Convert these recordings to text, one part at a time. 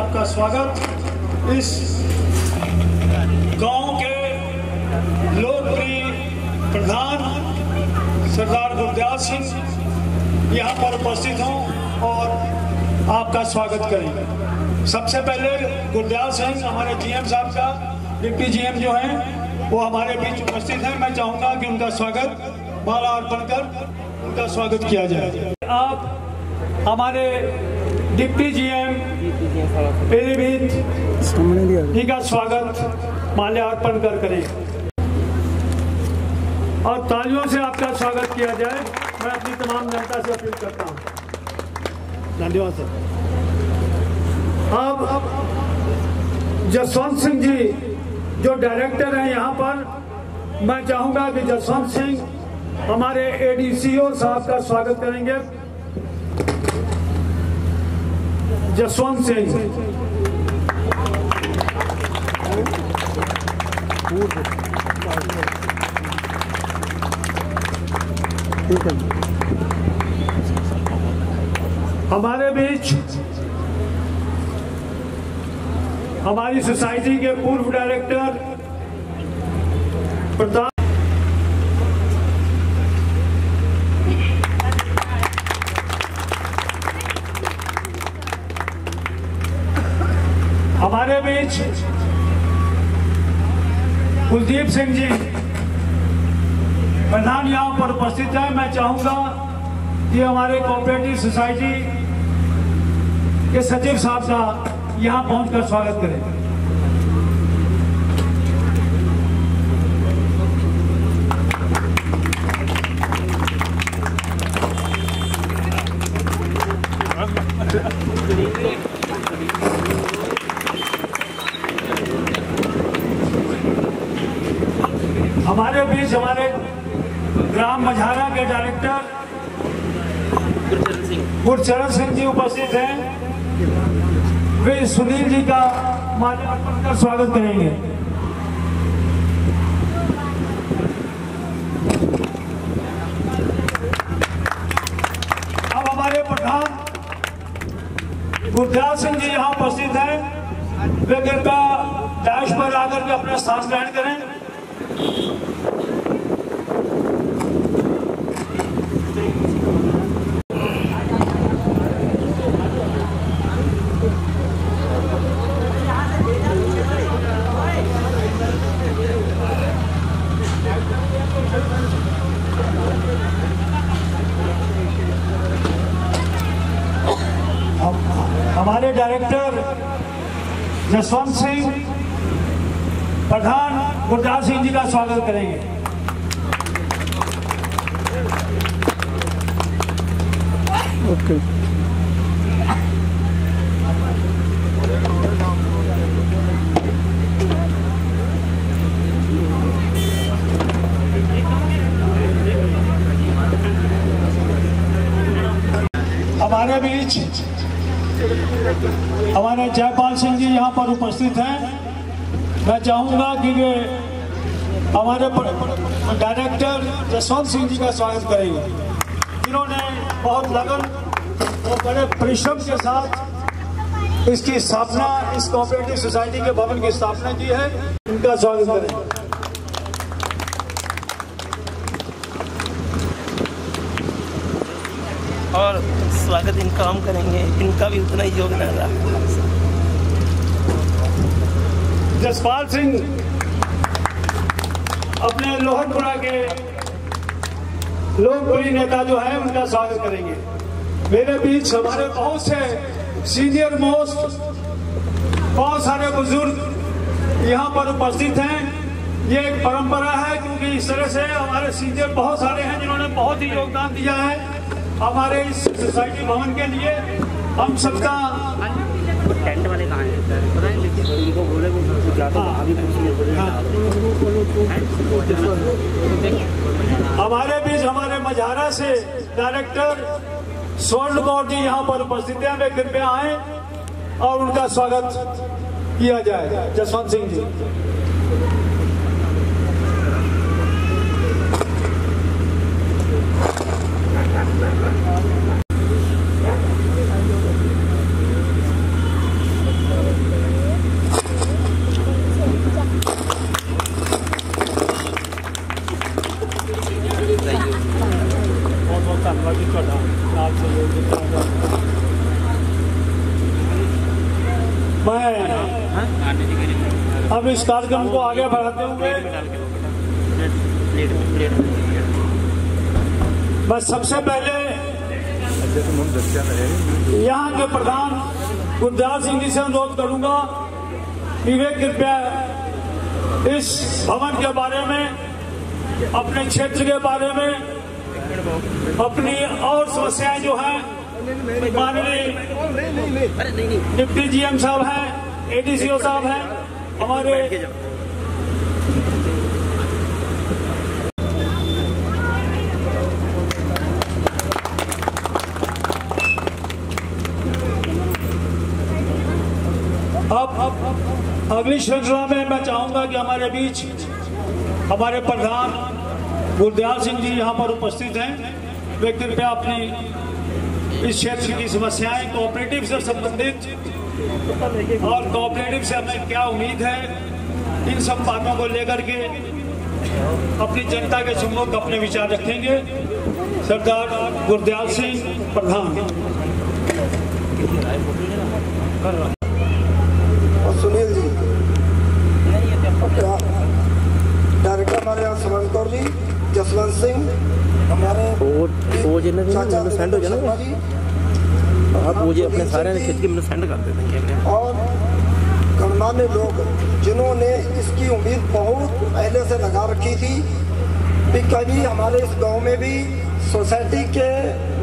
आपका स्वागत इस गांव के लोकप्रिय प्रधान सरदार गुरदयाल सिंह यहाँ पर उपस्थित हों और आपका स्वागत करें। सबसे पहले गुरदयाल सिंह हमारे जीएम साहब का डिप्टी जीएम जो हैं वो हमारे बीच उपस्थित हैं। मैं चाहूँगा कि उनका स्वागत माला अर्पण कर उनका स्वागत किया जाए। आप हमारे डिप्टी जीएम पीलीभीत जी का स्वागत माल्यार्पण कर करें और तालियों से आपका स्वागत किया जाए। मैं अपनी तमाम जनता से अपील करता हूँ। धन्यवाद सर। अब जसवंत सिंह जी जो डायरेक्टर हैं यहाँ पर, मैं चाहूँगा कि जसवंत सिंह हमारे एडीसीओ साहब का स्वागत करेंगे। जसवंत सिंह हमारे बीच हमारी सोसाइटी के पूर्व डायरेक्टर प्रधान हमारे बीच कुलदीप सिंह जी प्रधान यहाँ पर उपस्थित है। मैं चाहूंगा कि हमारे कोऑपरेटिव सोसाइटी के सचिव साहब का यहाँ पहुंचकर स्वागत करें। हमारे बीच हमारे ग्राम मझारा के डायरेक्टर गुरचरण सिंह जी उपस्थित हैं। वे सुनील जी का माल्यार्पण कर स्वागत करेंगे। अब हमारे प्रधान गुरदयाल सिंह जी यहाँ उपस्थित हैं। वे कृपया डैश पर आकर के अपना स्थान ग्रहण करें। हमारे डायरेक्टर जसवंत सिंह प्रधान गुरदयाल सिंह जी का स्वागत करेंगे। ओके। हमारे बीच हमारे जयपाल सिंह जी यहाँ पर उपस्थित हैं। मैं चाहूँगा कि वे हमारे डायरेक्टर जसवंत सिंह जी का स्वागत करेंगे, जिन्होंने बहुत लगन और बड़े परिश्रम के साथ इसकी स्थापना, इस कोऑपरेटिव सोसाइटी के भवन की स्थापना की है। उनका स्वागत करें। और स्वागत इनका हम करेंगे, इनका भी उतना ही योगदान रहा। जसपाल सिंह अपने लोहटपुरा के लोकप्रिय नेता जो है, उनका स्वागत करेंगे। मेरे बीच हमारे बहुत से सीनियर मोस्ट, बहुत सारे बुजुर्ग यहाँ पर उपस्थित हैं। ये एक परंपरा है, क्योंकि इस तरह से हमारे सीनियर बहुत सारे हैं जिन्होंने बहुत ही योगदान दिया है हमारे इस सोसाइटी भवन के लिए। हम सबका टेंट वाले कहाँ हैं? पता है, लेकिन उनको बोले वो जाता आगे हमारे बीच हमारे मझारा से डायरेक्टर स्वर्ण कौर जी यहाँ पर उपस्थित हैं। वे कृपया आए और उनका स्वागत किया जाए। जसवंत सिंह जी। मैं अब इस कार्यक्रम को आगे बढ़ाते हुए मैं सबसे पहले यहाँ के प्रधान गुरदयाल सिंह जी से अनुरोध करूंगा कि वे कृपया इस भवन के बारे में, अपने क्षेत्र के बारे में, अपनी और समस्याएं जो हैं, माननीय डिप्टी जीएम साहब हैं, एडीसीओ साहब हैं, हमारे अब अगली श्रृंखला में मैं चाहूंगा कि हमारे बीच हमारे प्रधान गुरदयाल सिंह जी यहाँ पर उपस्थित हैं। वे कृपया अपनी इस क्षेत्र की समस्याएं, कोऑपरेटिव से संबंधित और कोऑपरेटिव से हमें क्या उम्मीद है, इन सब बातों को लेकर के अपनी जनता के सम्मुख अपने विचार रखेंगे। सरदार गुरदयाल सिंह प्रधान। सुनील जी, डायरेक्टर हमारे यहाँ सुमन कौर जी, जसवंत सिंह, हमारे चाचा सेंड हो जाना जी, आप मुझे अपने सारे खिंच के मुझे सेंड कर देते हैं। और गणमान्य लोग जिन्होंने इसकी उम्मीद बहुत पहले से लगा रखी थी कि कभी हमारे इस गांव में भी सोसाइटी के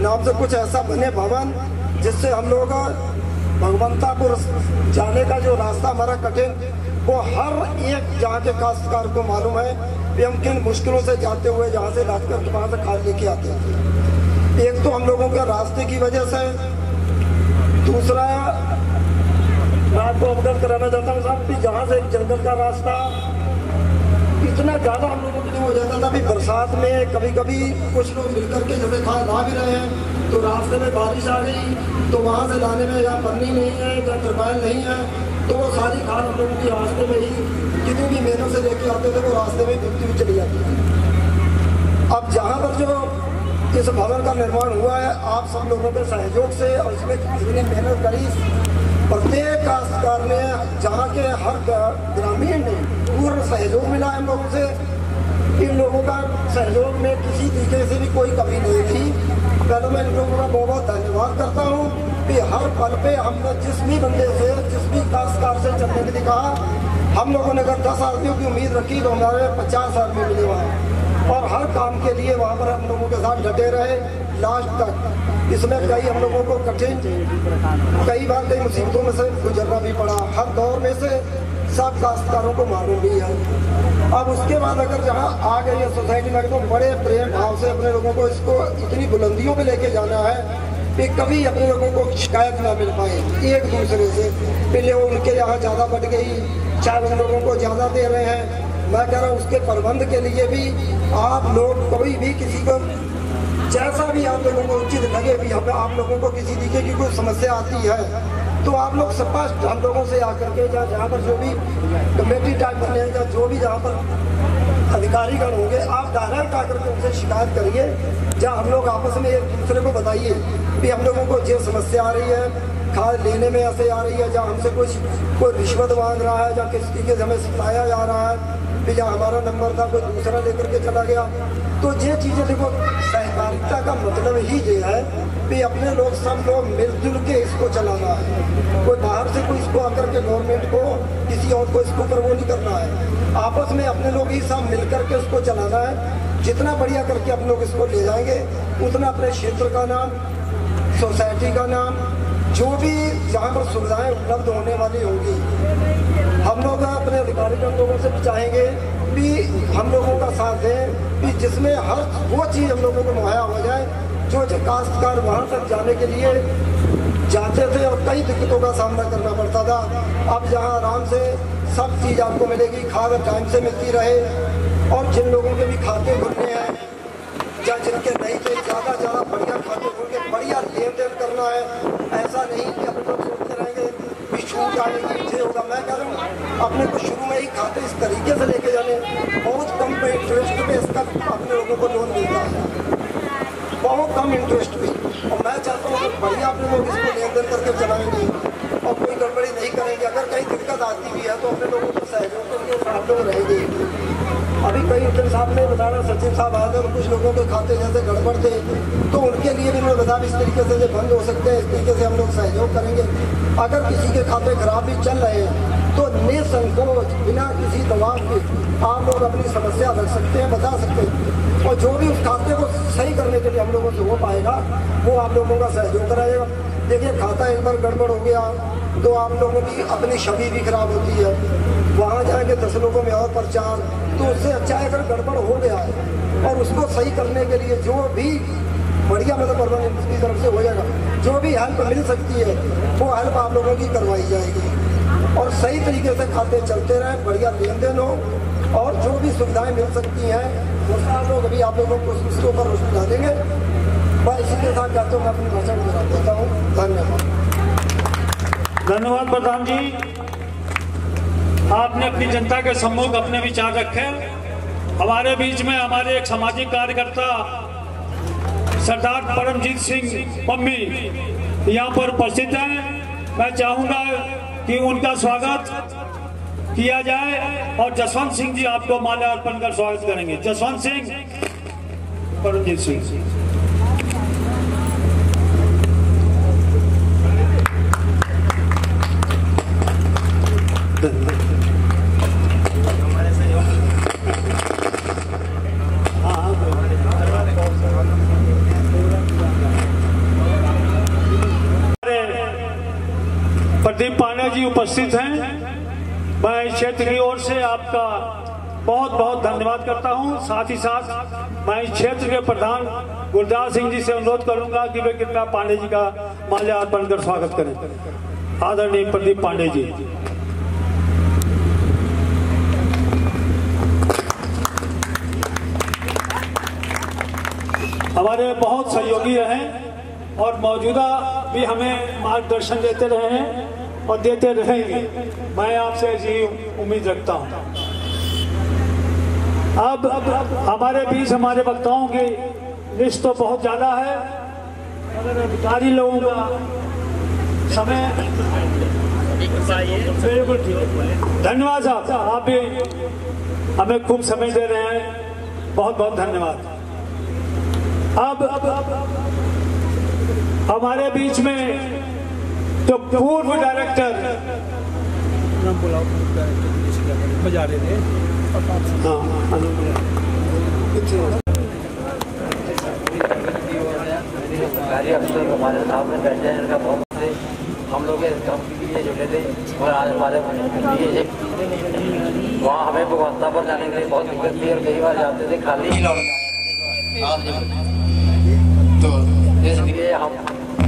नाम से कुछ ऐसा बने भवन, जिससे हम लोग भगवंतापुर जाने का जो रास्ता हमारा कठिन, वो हर एक जहाँ के काश्तकार को मालूम है कि हम किन मुश्किलों से जाते हुए जहाँ से लादकर के वहाँ से खाद लेके आते हैं। एक तो हम लोगों के रास्ते की वजह से, दूसरा मैं आपको अवगत कराना चाहता हूँ साहब कि जहाँ से जंगल का रास्ता इतना ज़्यादा हम लोगों के लिए हो जाता था कि बरसात में कभी कभी कुछ लोग मिलकर के जैसे खाद ला भी रहे हैं, तो रास्ते में बारिश आ गई तो वहाँ से लाने में या पन्नी नहीं है या तरपाल नहीं है, तो वो सारी खाद हम लोगों की रास्ते में ही कितनी भी मेहनत से लेके आते थे, वो रास्ते में बिकती हुई चली जाती है। अब जहाँ पर जो इस भवन का निर्माण हुआ है, आप सब लोगों के सहयोग से और इसमें जितनी मेहनत करी, प्रत्येक काश्तकार ने, जहाँ के हर ग्रामीण ने पूर्ण सहयोग मिला हम लोगों से। इन लोगों का सहयोग में किसी तरीके से भी कोई कमी नहीं थी। पहले मैं इन लोगों का बहुत बहुत धन्यवाद करता हूँ कि हर पल पे हमने जिस भी बंदे से, जिस भी काश्तकार से चलने के लिए कहा, हम लोगों ने अगर 10 आदमियों की उम्मीद रखी तो हमारे 50 आदमी मिले वहाँ, और हर काम के लिए वहाँ पर हम लोगों के साथ डटे रहे लास्ट तक। इसमें कई हम लोगों को कठिन, कई बार कई मुसीबतों में से गुजरना भी पड़ा, हर दौर में से सब काश्तकारों को मालूम भी है। अब उसके बाद अगर जहाँ आ गई है सोसाइटी में, तो बड़े प्रेम भाव से अपने लोगों को इसको इतनी बुलंदियों पे लेके जाना है कि कभी अपने लोगों को शिकायत ना मिल पाए एक दूसरे से। पहले उनके यहाँ ज़्यादा बढ़ गई, चाहे उन लोगों को ज़्यादा दे रहे हैं। मैं कह रहा हूँ उसके प्रबंध के लिए भी आप लोग कोई भी किसी को जैसा भी आप लोगों को उचित लगे भी, हमें आप लोगों को किसी तरीके की कोई समस्या आती है तो आप लोग स्पष्ट हम लोगों से आकर के जहाँ पर जो भी कमेटी टाइप बनेगा, जो भी जहाँ पर अधिकारीगण होंगे, आप डायरेक्ट आकर के उनसे शिकायत करिए। जहाँ हम लोग आपस में एक दूसरे को बताइए कि हम लोगों को जो समस्या आ रही है, खाद लेने में ऐसे आ रही है, जहाँ हमसे कोई रिश्वत मांग रहा है, जहाँ किस तरीके से हमें सताया जा रहा है, फिर जहाँ हमारा नंबर था कोई दूसरा लेकर के चला गया। तो ये चीज़ें देखो, सहकारिता का मतलब ही ये है कि अपने लोग सब लोग मिलजुल के इसको चलाना है। कोई बाहर से कोई इसको आकर के गवर्नमेंट को किसी और को इसको ऊपर वो नहीं करना है, आपस में अपने लोग ही सब मिल करके उसको चलाना है। जितना बढ़िया करके अपने लोग इसको ले जाएंगे, उतना अपने क्षेत्र का नाम, सोसाइटी का नाम, जो भी जहाँ पर सुविधाएं उपलब्ध होने वाली होंगी, हम लोग अपने अधिकारीगण लोगों से भी चाहेंगे कि हम लोगों का साथ दें कि जिसमें हर वो चीज़ हम लोगों को मुहैया हो जाए जो काश्तकार वहाँ तक जाने के लिए जाते थे और कई दिक्कतों का सामना करना पड़ता था। अब जहाँ आराम से सब चीज़ आपको मिलेगी, खाद टाइम से मिलती रहे, और जिन लोगों के भी खाते खुलने हैं या जिनके नहीं थे, ज़्यादा बढ़िया खाते खुल के बढ़िया लेन देन करना है। ऐसा नहीं कि अपने लोग सोचते रहेंगे कि छूट आएगी, ये होगा। मैं कह रहा हूँ अपने को शुरू में ही खाते इस तरीके से लेके जाने, बहुत कम पे इंटरेस्ट पे इसका अपने लोगों को लोन मिलता है, बहुत कम इंटरेस्ट पे। और मैं चाहता हूँ कि बढ़िया अपने लोग इसको लेन देन करके चलाएंगे और कोई गड़बड़ी नहीं करेंगे। अगर कहीं दिक्कत आती भी है तो अपने लोगों को सहयोग करके साथ लोग रहेंगे। अभी कई इंटर साहब ने बताया, सचिव साहब आए थे और कुछ लोगों के खाते जैसे गड़बड़ थे, तो उनके लिए भी उन्होंने बताया इस तरीके से जो बंद हो सकते हैं, इस तरीके से हम लोग सहयोग करेंगे। अगर किसी के खाते खराब भी चल रहे हैं तो निसंकोच बिना किसी दबाव के आप लोग अपनी समस्या रख सकते हैं, बता सकते हैं, और जो भी उस खाते को सही करने के लिए हम लोगों से हो पाएगा वो आप लोगों का सहयोग कराएगा। देखिए, खाता एक बार गड़बड़ हो गया तो आप लोगों की अपनी छवि भी खराब होती है, वहाँ जाएंगे 10 लोगों में और प्रचार, तो उससे अच्छा अगर गड़बड़ हो गया है और उसको सही करने के लिए जो भी बढ़िया मतलब परमानेंट की तरफ से हो जाएगा, जो भी हेल्प मिल सकती है वो हेल्प आप लोगों की करवाई जाएगी और सही तरीके से खाते चलते रहें, बढ़िया लेन देन हो और जो भी सुविधाएं मिल सकती हैं वो सारे लोग अभी आप लोगों को उसके ऊपर रोशनी डालेंगे। मैं इसी के साथ जाते हूँ, मैं अपनी भाषण गिरा देता हूँ। धन्यवाद। धन्यवाद प्रधान जी, आपने अपनी जनता के सम्मुख अपने विचार रखे। हमारे बीच में हमारे एक सामाजिक कार्यकर्ता सरदार परमजीत सिंह पम्मी यहाँ पर उपस्थित हैं। मैं चाहूँगा कि उनका स्वागत किया जाए और जसवंत सिंह जी आपको माल्या अर्पण कर स्वागत करेंगे। जसवंत सिंह, परमजीत सिंह। प्रदीप पांडे जी उपस्थित हैं। मैं इस क्षेत्र की ओर से आपका बहुत बहुत धन्यवाद करता हूं। साथ ही साथ मैं इस क्षेत्र के प्रधान गुरदास सिंह जी से अनुरोध करूंगा कि वे कृपया पांडे जी का माल्यार्पण कर स्वागत करें। आदरणीय प्रदीप पांडे जी। हमारे बहुत सहयोगी रहे और मौजूदा भी हमें मार्गदर्शन देते रहे हैं और देते रहेंगे। मैं आपसे ऐसी उम्मीद रखता हूं। अब हमारे बीच हमारे वक्ताओं की लिस्ट तो बहुत ज़्यादा है, अगर अधिकारी लोगों का समय बिल्कुल ठीक। धन्यवाद साहब, आप भी हमें खूब समय दे रहे हैं, बहुत बहुत धन्यवाद। अब हमारे बीच में जो पूर्व डायरेक्टर बजा रहे थे, अफसर हमारे सामने बैठे हैं, इनका बहुत से हम लोग काम के लिए जुटे थे और आज हमारे वहाँ हमें व्यवस्था पर जाने के लिए बहुत दिक्कत थी और कई बार जाते थे खाली ही लौट तो इसलिए हम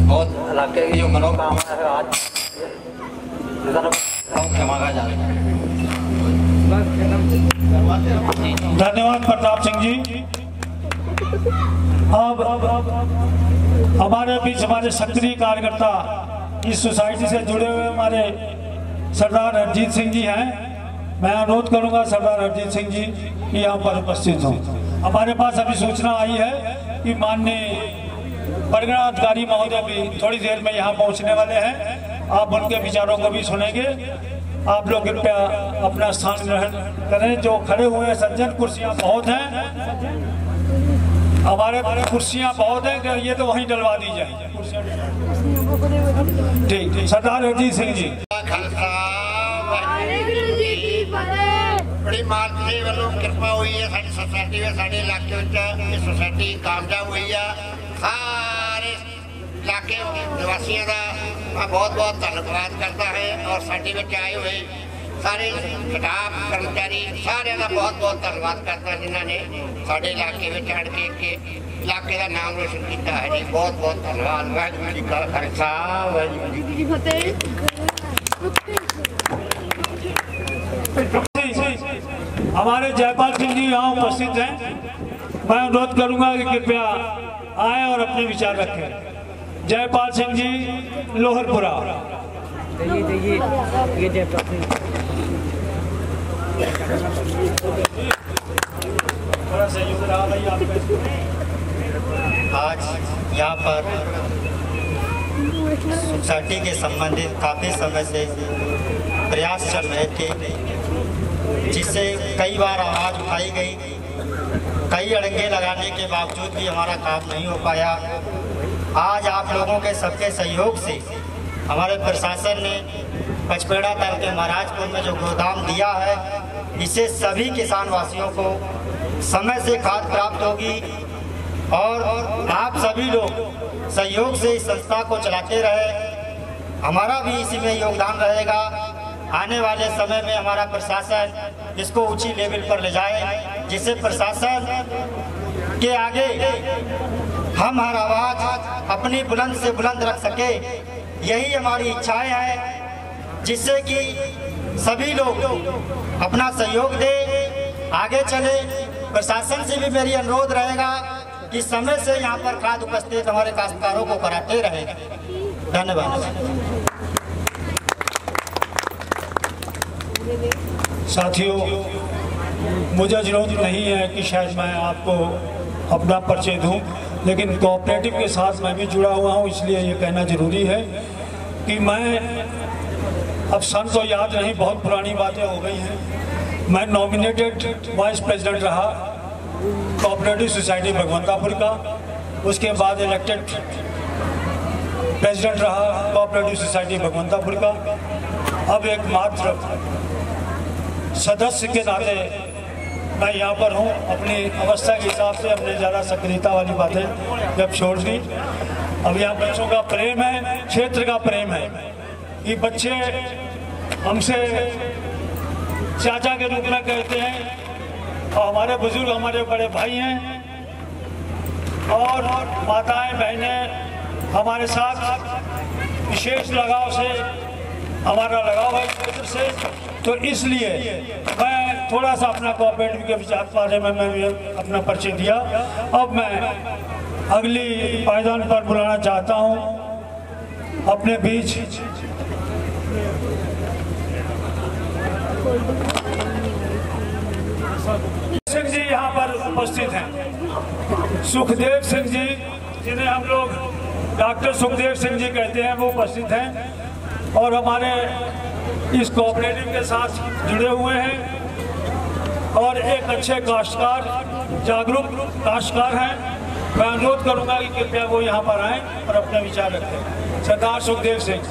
बहुत इलाके की जो मनोकामना है आज क्षमा का जाने धन्यवाद प्रताप सिंह जी। अब हमारे बीच हमारे सक्रिय कार्यकर्ता इस सोसाइटी से जुड़े हुए हमारे सरदार हरजीत सिंह जी हैं। मैं अनुरोध करूंगा सरदार हरजीत सिंह जी कि यहाँ पर उपस्थित हों। हमारे पास अभी सूचना आई है कि माननीय परगना अधिकारी महोदय भी थोड़ी देर में यहाँ पहुँचने वाले हैं। आप उनके विचारों को भी सुनेंगे। आप लोग कृपया अपना स्थान ग्रहण करें। जो खड़े हुए हैं सज्जन, कुर्सियाँ बहुत हैं, हमारे कुर्सियाँ बहुत हैं कि ये तो वहीं डलवा दी जाए। ठीक, सरदार हरजीत सिंह जी। बड़ी मालक जी वालों कृपा हुई है साड़ी सोसाइटी में, साढ़े इलाके में सोसाइटी कामयाब हुई है। सारे इलाके निवासियों का मैं बहुत बहुत धन्यवाद करता है और साड़ी में आए हुए सारे स्टाफ कर्मचारी सारे का बहुत बहुत धन्यवाद करता जिन्होंने साढ़े इलाके में चढ़ के इलाके का नाम रोशन किया है जी। बहुत बहुत धन्यवाद। वाहिगुरू जी का खालसा, वाहिगुरू जी की फतेह। हमारे जयपाल सिंह जी यहाँ उपस्थित हैं। मैं अनुरोध करूंगा कि कृपया आए और अपने विचार रखें। जयपाल सिंह जी, लोहरपुरा। ये जयपाल सिंह आज यहाँ पर सोसाइटी के संबंधित काफ़ी समय से प्रयास चल रहे थे, जिससे कई बार आवाज़ उठाई गई, कई अड़ंगे लगाने के बावजूद भी हमारा काम नहीं हो पाया। आज आप लोगों के सबके सहयोग से हमारे प्रशासन ने पचपेड़ा तल के महाराजपुर में जो गोदाम दिया है, इससे सभी किसान वासियों को समय से खाद प्राप्त होगी और आप सभी लोग सहयोग से इस संस्था को चलाते रहे। हमारा भी इसी में योगदान रहेगा। आने वाले समय में हमारा प्रशासन इसको ऊंची लेवल पर ले जाए, जिससे प्रशासन के आगे हम हर आवाज़ अपनी बुलंद से बुलंद रख सके। यही हमारी इच्छाएं हैं, जिससे कि सभी लोग अपना सहयोग दे, आगे चले। प्रशासन से भी मेरी अनुरोध रहेगा कि समय से यहाँ पर खाद उपस्थित हमारे काश्तकारों को कराते रहे। धन्यवाद। साथियों, मुझे जरूरत नहीं है कि शायद मैं आपको अपना परिचय दूं, लेकिन कोऑपरेटिव के साथ मैं भी जुड़ा हुआ हूं, इसलिए ये कहना जरूरी है कि मैं अब सन तो याद नहीं, बहुत पुरानी बातें हो गई हैं। मैं नॉमिनेटेड वाइस प्रेसिडेंट रहा कोऑपरेटिव सोसाइटी भगवंतापुर का, उसके बाद इलेक्टेड प्रेसिडेंट रहा कोऑपरेटिव सोसाइटी भगवंतापुर का। अब एक मात्र सदस्य के नाते मैं यहाँ पर हूँ। अपनी अवस्था के हिसाब से अपने ज़्यादा सक्रियता वाली बातें जब छोड़ दी। अब यहाँ बच्चों का प्रेम है, क्षेत्र का प्रेम है कि बच्चे हमसे चाचा के रूप में कहते हैं और हमारे बुजुर्ग हमारे बड़े भाई हैं और माताएं बहनें हमारे साथ विशेष लगाव से हमारा लगाव है क्षेत्र से। तो इसलिए मैं थोड़ा सा अपना कोऑपरेटिव के विचार बारे में मैं अपना परिचय दिया। अब मैं अगली पायदान पर बुलाना चाहता हूं अपने बीच सिंह जी यहाँ पर उपस्थित हैं। सुखदेव सिंह जी, जिन्हें हम लोग डॉक्टर सुखदेव सिंह जी कहते हैं, वो उपस्थित हैं और हमारे इस कोऑपरेटिव के साथ जुड़े हुए हैं और एक अच्छे काश्तकार, जागरूक काश्तकार हैं। मैं अनुरोध करूंगा कि कृपया वो यहाँ पर आएं और अपने विचार रखें। सरदार सुखदेव सिंह।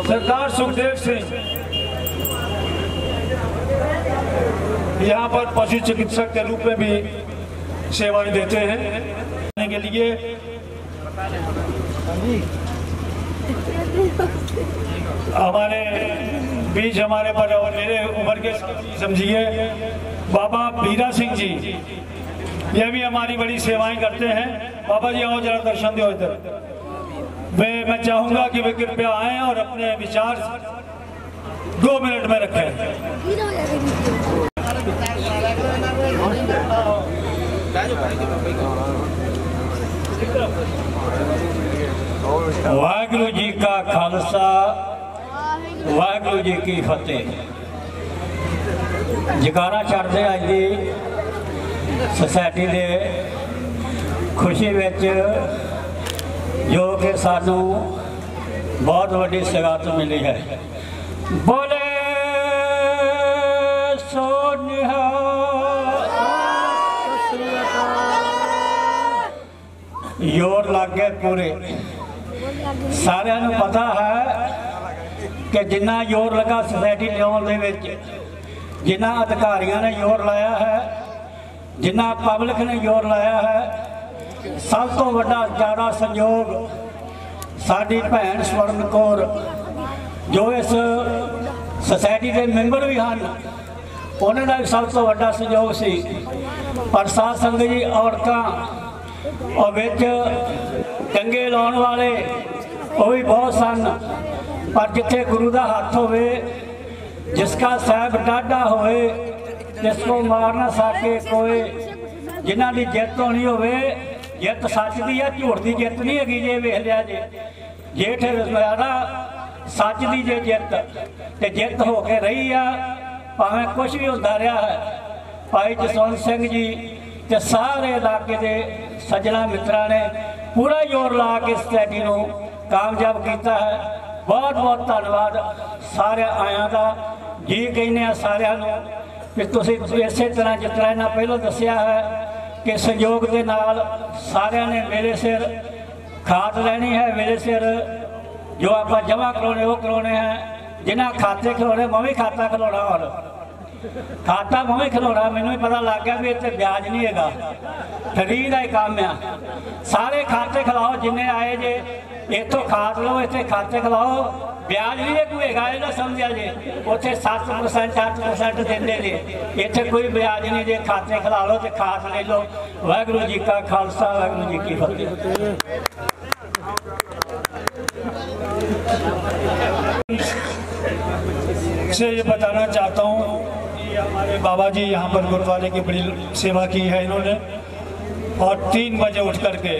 सरदार सुखदेव सिंह यहाँ पर पशु चिकित्सक के रूप में भी सेवाएं देते हैं। के लिए हमारे बीच हमारे पर और मेरे उम्र के समझिए बाबा बीरा सिंह जी, ये भी हमारी बड़ी सेवाएं करते हैं। बाबा जी आओ जरा दर्शन दो इधर। मैं चाहूंगा कि वे कृपया आएं और अपने विचार 2 मिनट में रखें। वाहिगुरु जी का खालसा, वाहिगुरु जी की फतेह। जकारा छड्डदे अज दी सोसाइटी दे खुशी विच जो कि सानू बहुत वड्डी सगात मिली है। बोले सो जोर लग गए पूरे। सारिਆਂ ਨੂੰ पता है कि जिन्ना जोर लगा सोसाइटी लियाउण दे विच, जिन्ना अधिकारियों ने जोर लाया है, जिन्ना पब्लिक ने जोर लाया है, सब तो वड्डा ज़्यादा संयोग साडी भैन स्वर्ण कौर जो इस सोसाइटी के मैंबर भी हैं, उन्होंने भी सब तो वड्डा संयोग सी। पर साध संगत जी औरतां और विच कंगे लाने वाले वो भी बहुत सन। पर जिथे गुरु का हाथ होवे, जिसका साहब डाढ़ा होवे, जिसको मार ना सके कोई, जिन्हां दी जित होनी होवे, जित सच दी है, झूठ की जित नहीं हैगी। जे वेख लिया जे जेठ रजादा सच की जे जित ते जित हो के रही आ, भावें कुछ भी होता रहा है। भाई जसवंत सिंह जी ते सारे इलाके के सज्जना मित्रा ने पूरा जोर ला के सोसाइटी को कामयाब किया है। बहुत बहुत धन्यवाद सारे आया का जी कहने सारिਆਂ ਨੂੰ कि तुसीं इसे तरह जिस तरह इन्हें पहलों दसिया है कि संयोग के नाल सारिਆਂ ने मेरे सिर खाद लेनी है, मेरे सिर जो आप जमा करवाने वो करवाने हैं। जिन्हें खाते खिलाने मैं भी खाता खिलाना, और खाता मैं भी खिलाना। मैनू भी पता लग गया भी इतने ब्याज नहीं है, फ्री का ही काम आ। सारे खाते खिलाओ, जिन्हें आए जे इतों खाद लो, इतने खाते खिलाओ, ब्याज नहीं कोई है ना समझा जे। उत्थे 7% 8% देंगे जे, इतने कोई ब्याज नहीं जे। खाते खिला लो तो खाद ले लो। वाहिगुरू जी का खालसा, वाहिगुरू जी की फतेह। से ये बताना चाहता हूँ कि हमारे बाबा जी यहाँ पर गुरुद्वारे की बड़ी सेवा की है इन्होंने, और 3 बजे उठ करके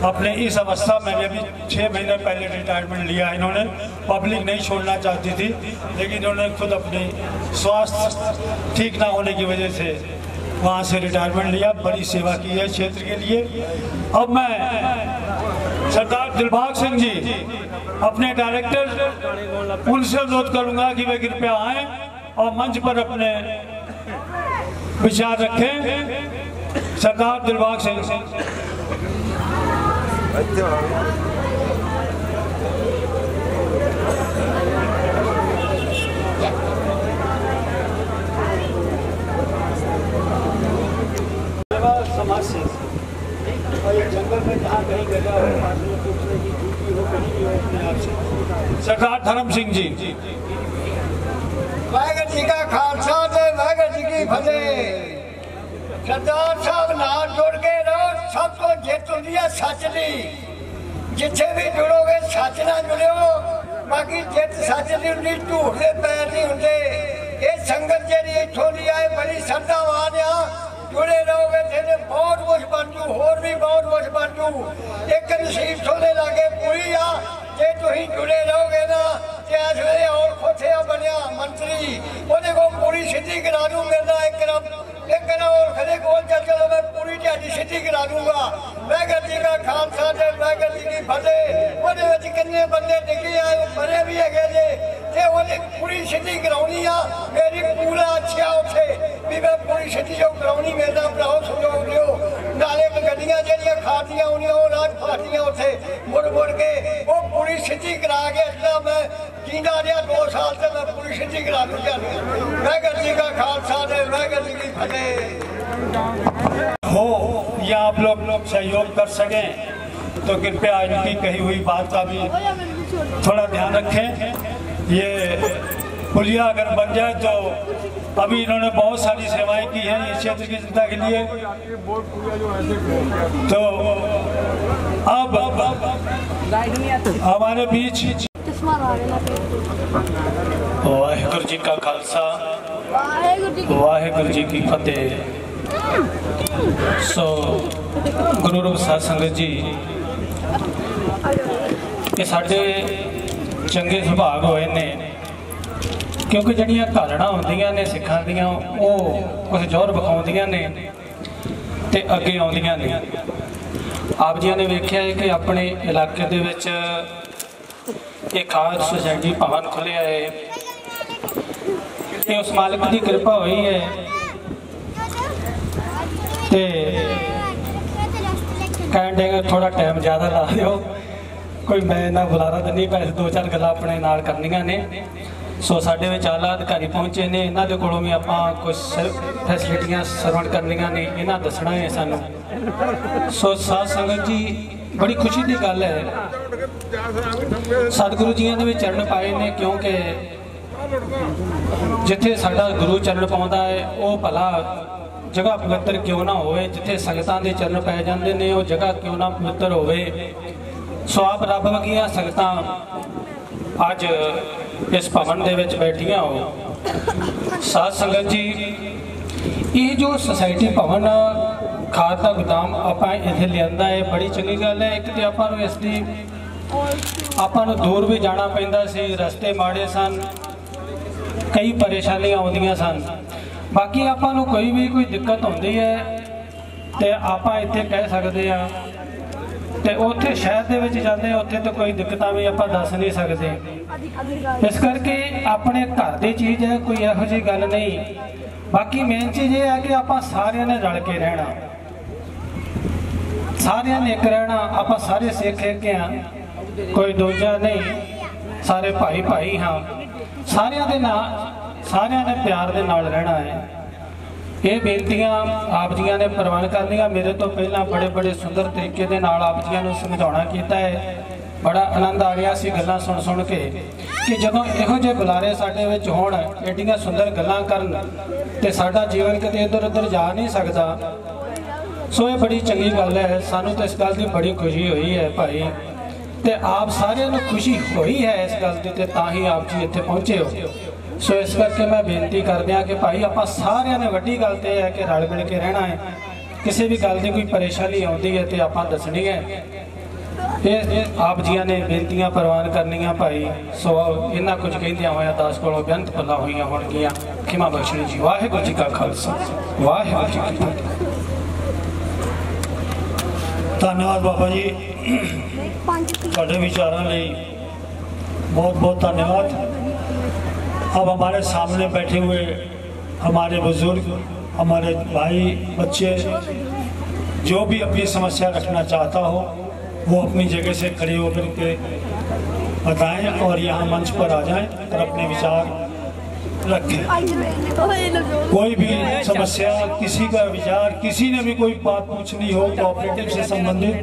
अपने इस अवस्था में अभी 6 महीने पहले रिटायरमेंट लिया इन्होंने। पब्लिक नहीं छोड़ना चाहती थी, लेकिन इन्होंने खुद अपनी स्वास्थ्य ठीक ना होने की वजह से वहाँ से रिटायरमेंट लिया। बड़ी सेवा की है क्षेत्र के लिए। अब मैं सरदार दिलबाग सिंह जी अपने डायरेक्टर, उनसे अनुरोध करूँगा कि वे कृपया आएँ और मंच पर अपने विचार रखें। सरदार दिलबाग सिंह। समाज से और एक जंगल में जहाँ कहीं गया हो, आदमी पूछने की ड्यूटी हो, कहीं भी हो अपने आप से। सरदार धर्म सिंह जी। वाहिगुरू जी का खालसा ते वाहिगुरू जी की फतेह। सरदार साहब नाल जुड़ के रहो, सबको जित होंदी है सच दी। जिथे भी जुड़ोगे सच नाल जुड़ो, बाकी जित सच दी होंदी, झूठ दे पैर नहीं होंदे। ये संगत जी इत्थों दी आए बड़ी श्रद्धावान आ। जुड़े रहोगे तेरे बहुत कुछ बन जू, होर भी बहुत कुछ बन जू। एक नसीब थोड़े लागे पूरी आ, जे तुसीं जुड़े रहोगे ना ते इस वेले और खोथिया बनया मंत्री, ओहदे को पूरी सीधी करा दूं। मेरा एक और खड़े कोल चलो, मैं पूरी ध्याड़ी सीधी करा दूंगा। वाहिगुरू जी का खालसा ते वाहिगुरू जी की फतेह। ओहदे विच किन्ने बंदे डिगे आए, मरे भी है जे, ते ओहदी पूरी सीधी कराउणी आ। मेरी पूरा अच्छा उत्थे भी मैं पूरी सीधी जो कराउणी, मेरा भराओ सहयोग दिओ। नाले गड्डियां जेहड़ियां खादियां होणियां ओह राज फाटियां उत्थे मुड़ मुड़ के, वो पूरी सीधी करा के इतना मैं जींदा रहा 2 साल से, मैं पूरी सीधी करा दूँ। वाहिगुरू जी का खालसा ते वाहिगुरू जी की फतेह हो या आप लोग सहयोग कर सकें तो कृपया इनकी कही हुई बात का भी थोड़ा ध्यान रखें। ये पुलिया अगर बन जाए तो अभी इन्होंने बहुत सारी सेवाएं की हैं इस क्षेत्र की जनता के लिए। तो अब हमारे बीच वाहिगुरु जी का खालसा वाहिगुरु जी की फतेह। सो गुरु रूप साध संगत जी, ये साढ़े चंगे सुभाग होए ने, क्योंकि जड़ियाँ धारणा होंदियां ने सिखां दियां वो कुछ जोर विखाउंदियां ने ते अगे आउंदियां ने। आप जी ने वेख्या है कि अपने इलाके दे विच एक खास सोसाइटी भवन खुलिया है। ये उस मालिक की कृपा हुई है ते कहते थोड़ा टाइम ज़्यादा ला दो, कोई मैं ना बुलारा तो नहीं, पैसे दो चार गल्लां अपने नाल करनियां ने। सो साढ़े विच आला अधिकारी पहुंचे ने, इन्हां दे कोलों भी आपां कुछ फैसिलिटियां सरवण करनियां ने, इन्हां दसना है सानूं। सो साध संगत जी, बड़ी खुशी की गल है सतगुरु जियां दे विच चरण पाए ने, क्योंकि जिथे साडा गुरु चरण पाउंदा है वो भला जगह पवित्र क्यों ना होवे, जिथे संगतां दे चरण पै जांदे ने वो जगह क्यों ना पवित्र होवे। सो आप रब वगियां संगतां अज इस भवन दे विच बैठियां हो। साध संगत जी, ये जो सोसाइटी भवन खाद का गोदाम आपां इत्थे लिआंदा है, बड़ी चंगी गल है। एक तो आपां नूं इसदी आपां नूं दूर भी जाना पैंदा सी, रस्ते माड़े सन, कई परेशानियां आउंदियां सन। बाकी आपां नूं कोई भी कोई दिक्कत होंदी है तो आपां इत्थे कह सकदे आ, ते उत्थे शहर दे विच जांदे उत्थे तो कोई दिक्कतां भी आपां दस नहीं सकदे। इस करके अपने घर दी चीज़ है, कोई इहो जी गल नहीं। बाकी मेन चीज़ ये है कि आपां सारिआं ने रल के रहना, सारिआं ने एक रहना। आपां सारे सिख एक हाँ, कोई दूजा नहीं, सारे भाई भाई हाँ। सारिआं दे नाल, सारिआं ने प्यार दे नाल रहना है। ये बेनतियां आप जियां ने प्रवान करनियां। मेरे तो पहला बड़े बड़े सुंदर तरीके दे नाल आप जियां नूं समझाउणा कीता है। बड़ा आनंद आ रहा सी गल्लां सुन के कि जदों इहो जे बुलारे साडे विच होण, एडियां सुंदर गल्लां करन ते साडा जीवन किते इधर उधर जा नहीं सकदा। सो ये बड़ी चंगी गल है, सानूं तो इस गल की बड़ी खुशी हुई है भाई, ते आप सारिआं नूं खुशी हुई है इस गल की, ते तां ही आप जी इत्थे पहुंचे हो। सो इस करके मैं बेनती कर दियां कि भाई आपां सारिआं ने वड्डी गल ते है कि रल मिल के रहना है। किसी भी गल की कोई परेशानी आउंदी है तो आपां दसनी है। ये आप जियां ने बेनतियां प्रवान करनियां भाई। सो इन्ना कुछ कहंदियां होया दास कोलों बेअंत भला होईयां होणगीਆਂ, खिमा बख्शणी जी। वाहिगुरू जी का खालसा वाहिगुरू जी की फतेह। धन्यवाद बाबा जी, ਤੁਹਾਡੇ विचारों ਲਈ बहुत बहुत धन्यवाद। अब हमारे सामने बैठे हुए हमारे बुजुर्ग, हमारे भाई बच्चे, जो भी अपनी समस्या रखना चाहता हो वो अपनी जगह से खड़े होकर के बताएं और यहाँ मंच पर आ जाएं और अपने विचार रखें। कोई भी समस्या, किसी का विचार, किसी ने भी कोई बात पूछनी हो कोऑपरेटिव से संबंधित,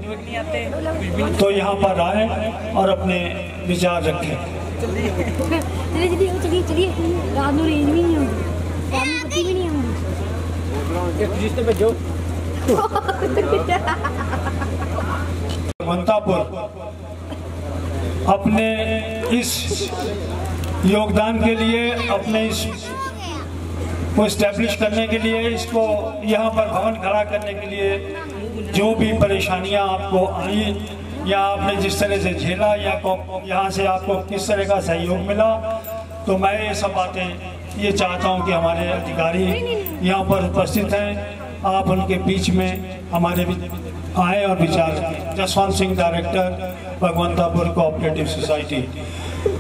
तो यहाँ पर आएं और अपने विचार रखें। भगवंतापुर अपने इस योगदान के लिए, अपने इस को इस्टेब्लिश करने के लिए, इसको यहाँ पर भवन खड़ा करने के लिए जो भी परेशानियाँ आपको आई या आपने जिस तरह से झेला या यहाँ से आपको किस तरह का सहयोग मिला, तो मैं ये सब बातें ये चाहता हूँ कि हमारे अधिकारी यहाँ पर उपस्थित हैं, आप उनके बीच में हमारे आए और विचार रखें। Jaswant Singh, director, Bhagwantapur cooperative society,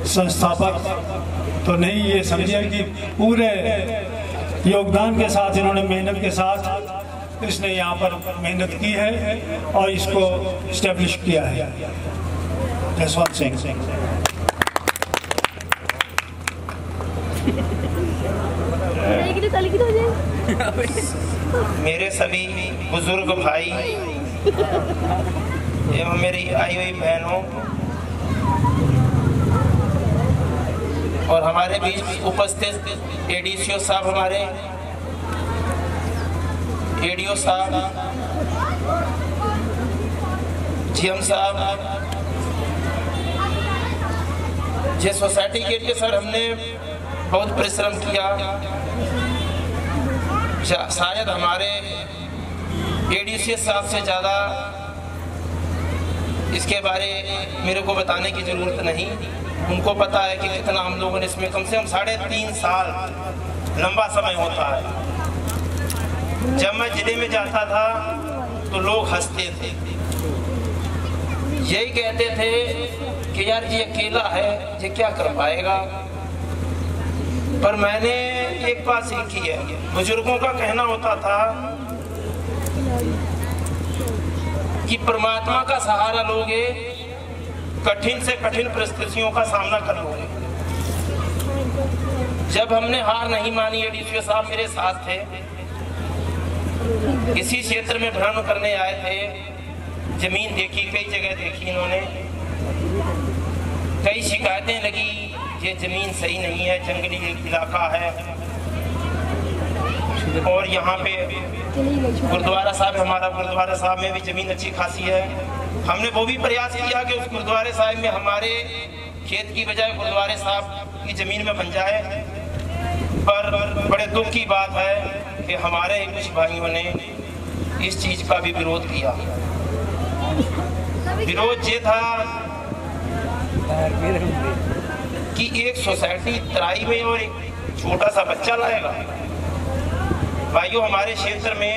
संस्थापक तो नहीं, ये समझिए कि पूरे योगदान के साथ, इन्होंने मेहनत के साथ इसने यहाँ पर मेहनत की है और इसको इस्टेब्लिश किया है। जसवंत सिंह। मेरे सभी बुजुर्ग भाई एवं मेरी आई हुई बहनों और हमारे बीच उपस्थित एडीसीओ साहब, हमारे एडीओ साहब, जीएम साहब, ये सोसाइटी के लिए सर हमने बहुत परिश्रम किया। शायद हमारे एडीसी साहब से ज़्यादा इसके बारे मेरे को बताने की ज़रूरत नहीं, उनको पता है कि कितना हम लोगों ने इसमें कम से कम 3.5 साल लंबा समय होता है। जब मैं जिले में जाता था तो लोग हंसते थे, यही कहते थे कि यार ये अकेला है, ये क्या कर पाएगा। पर मैंने एक बात सीखी है, बुजुर्गों का कहना होता था कि परमात्मा का सहारा लोगे, कठिन से कठिन परिस्थितियों का सामना कर लोगे। जब हमने हार नहीं मानी, एडीसी साहब मेरे साथ थे, इसी क्षेत्र में भ्रमण करने आए थे, जमीन देखी, कई जगह देखी इन्होंने, कई शिकायतें लगी ये जमीन सही नहीं है, जंगली इलाका है और यहाँ पे गुरुद्वारा साहब, हमारा गुरुद्वारा साहब में भी जमीन अच्छी खासी है। हमने वो भी प्रयास किया कि उस गुरुद्वारे साहब में हमारे खेत की बजाय गुरुद्वारे साहब की जमीन में बन जाए, पर बड़े दुख की बात है कि हमारे कुछ भाइयों ने इस चीज का भी विरोध किया। विरोध ये था कि एक सोसाइटी तराई में और एक छोटा सा बच्चा लाएगा। भाइयों, हमारे क्षेत्र में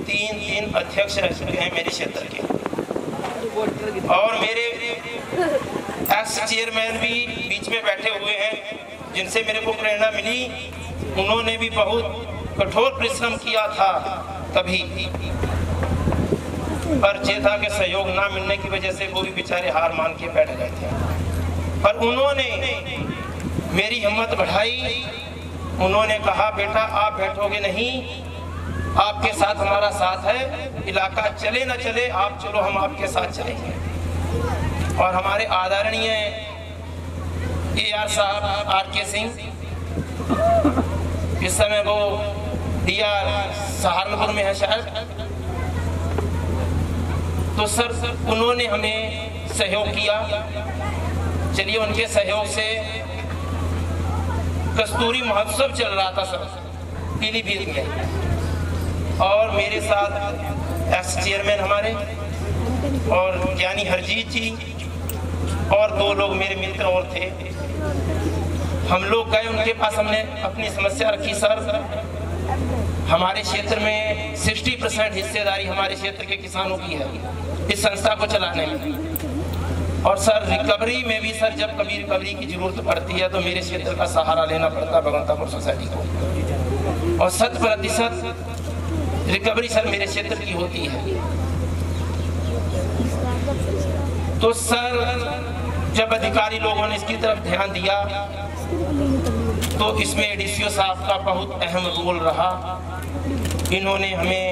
3 अध्यक्ष रह चुके हैं मेरे क्षेत्र के, और मेरे एक्स चेयरमैन भी बीच में बैठे हुए हैं जिनसे मेरे को प्रेरणा मिली। उन्होंने भी बहुत कठोर परिश्रम किया था कभी, पर ये था कि सहयोग ना मिलने की वजह से वो भी बेचारे हार मान के बैठ गए थे। पर उन्होंने मेरी हिम्मत बढ़ाई, उन्होंने कहा बेटा आप बैठोगे नहीं, आपके साथ हमारा साथ है, इलाका चले न चले आप चलो, हम आपके साथ चलेंगे। और हमारे आदरणीय AR साहब RK सिंह, इस समय वो DR सहारनपुर में है शायद, तो सर उन्होंने हमें सहयोग किया। चलिए, उनके सहयोग से कस्तूरी महोत्सव चल रहा था सर पीलीभीत में, और मेरे साथ एक्स चेयरमैन हमारे और ज्ञानी हरजीत जी और 2 लोग मेरे मित्र और थे। हम लोग गए उनके पास, हमने अपनी समस्या रखी। सर हमारे क्षेत्र में 60% हिस्सेदारी हमारे क्षेत्र के किसानों की है इस संस्था को चलाने में, और सर रिकवरी में भी सर जब कभी रिकवरी की जरूरत पड़ती है तो मेरे क्षेत्र का सहारा लेना पड़ता है भगवंतापुर सोसाइटी को, और 100% रिकवरी सर मेरे क्षेत्र की होती है। तो सर जब अधिकारी लोगों ने इसकी तरफ ध्यान दिया तो इसमें एडीसीओ साहब का बहुत अहम रोल रहा। इन्होंने हमें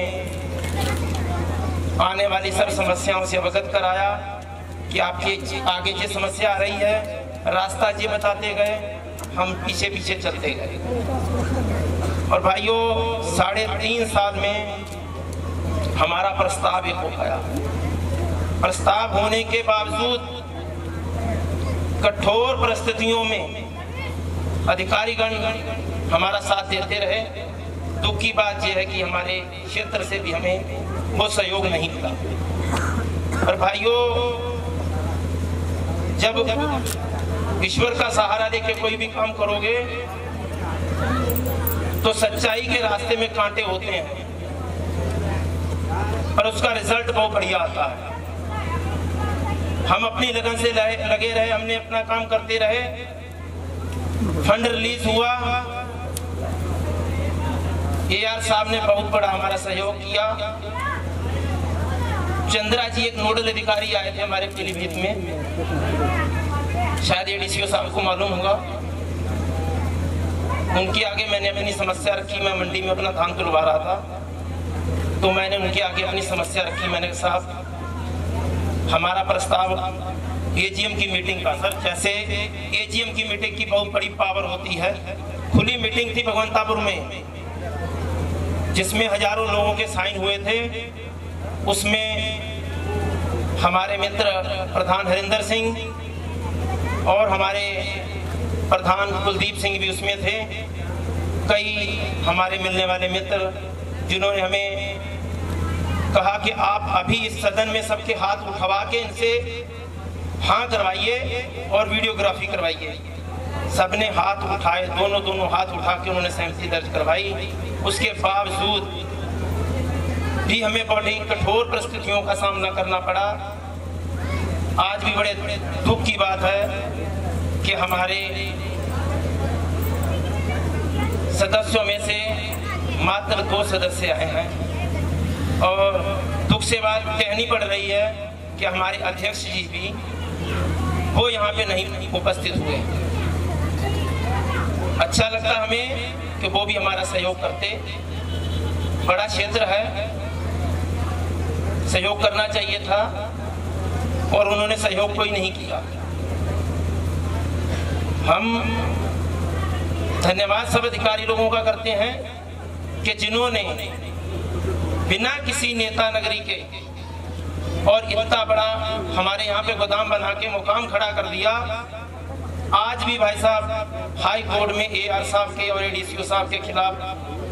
आने वाली सर समस्याओं से अवगत कराया कि आपके आगे जो समस्या आ रही है, रास्ता जी बताते गए, हम पीछे पीछे चलते गए। और भाइयों 3.5 साल में हमारा प्रस्ताव एक हो गया। प्रस्ताव होने के बावजूद कठोर परिस्थितियों में अधिकारीगण हमारा साथ देते रहे। दुख की बात यह है कि हमारे क्षेत्र से भी हमें वो सहयोग नहीं मिला। और भाइयों, जब ईश्वर का सहारा लेके कोई भी काम करोगे तो सच्चाई के रास्ते में कांटे होते हैं, पर उसका रिजल्ट बहुत बढ़िया आता है। हम अपनी लगन से लगे रहे, हमने अपना काम करते रहे। फंड रिलीज हुआ, AR साहब ने बहुत बड़ा हमारा सहयोग किया। चंद्रा जी एक नोडल अधिकारी आए थे हमारे पीलीभीत में, शायद एडीसीओ साहब को मालूम होगा। उनके आगे मैंने अपनी समस्या रखी। मैं मंडी में अपना धान तुलवा रहा था, तो मैंने उनके आगे अपनी समस्या रखी। मैंने कहा साहब, हमारा प्रस्ताव AGM की मीटिंग का, सर जैसे AGM की मीटिंग की बहुत बड़ी पावर होती है, खुली मीटिंग थी भगवंतापुर में जिसमें हजारों लोगों के साइन हुए थे। उसमें हमारे मित्र प्रधान हरिंदर सिंह और हमारे प्रधान कुलदीप सिंह भी उसमें थे, कई हमारे मिलने वाले मित्र जिन्होंने हमें कहा कि आप अभी इस सदन में सबके हाथ उठवा के इनसे हाँ करवाइए और वीडियोग्राफी करवाइए। सबने हाथ उठाए, दोनों हाथ उठा के उन्होंने सहमति दर्ज करवाई। उसके बावजूद भी हमें बड़ी कठोर परिस्थितियों का सामना करना पड़ा। आज भी बड़े दुख की बात है कि हमारे सदस्यों में से मात्र 2 सदस्य आए हैं और दुख से बात कहनी पड़ रही है कि हमारे अध्यक्ष जी भी वो यहाँ पे नहीं उपस्थित हुए। अच्छा लगता हमें कि वो भी हमारा सहयोग करते। बड़ा क्षेत्र है, सहयोग करना चाहिए था और उन्होंने सहयोग कोई नहीं किया। हम धन्यवाद सब अधिकारी लोगों का करते हैं कि जिन्होंने बिना किसी नेता नगरी के और इतना बड़ा हमारे यहाँ पे गोदाम बना के मुकाम खड़ा कर दिया। आज भी भाई साहब हाई कोर्ट में AR साहब के और ADCO साहब के खिलाफ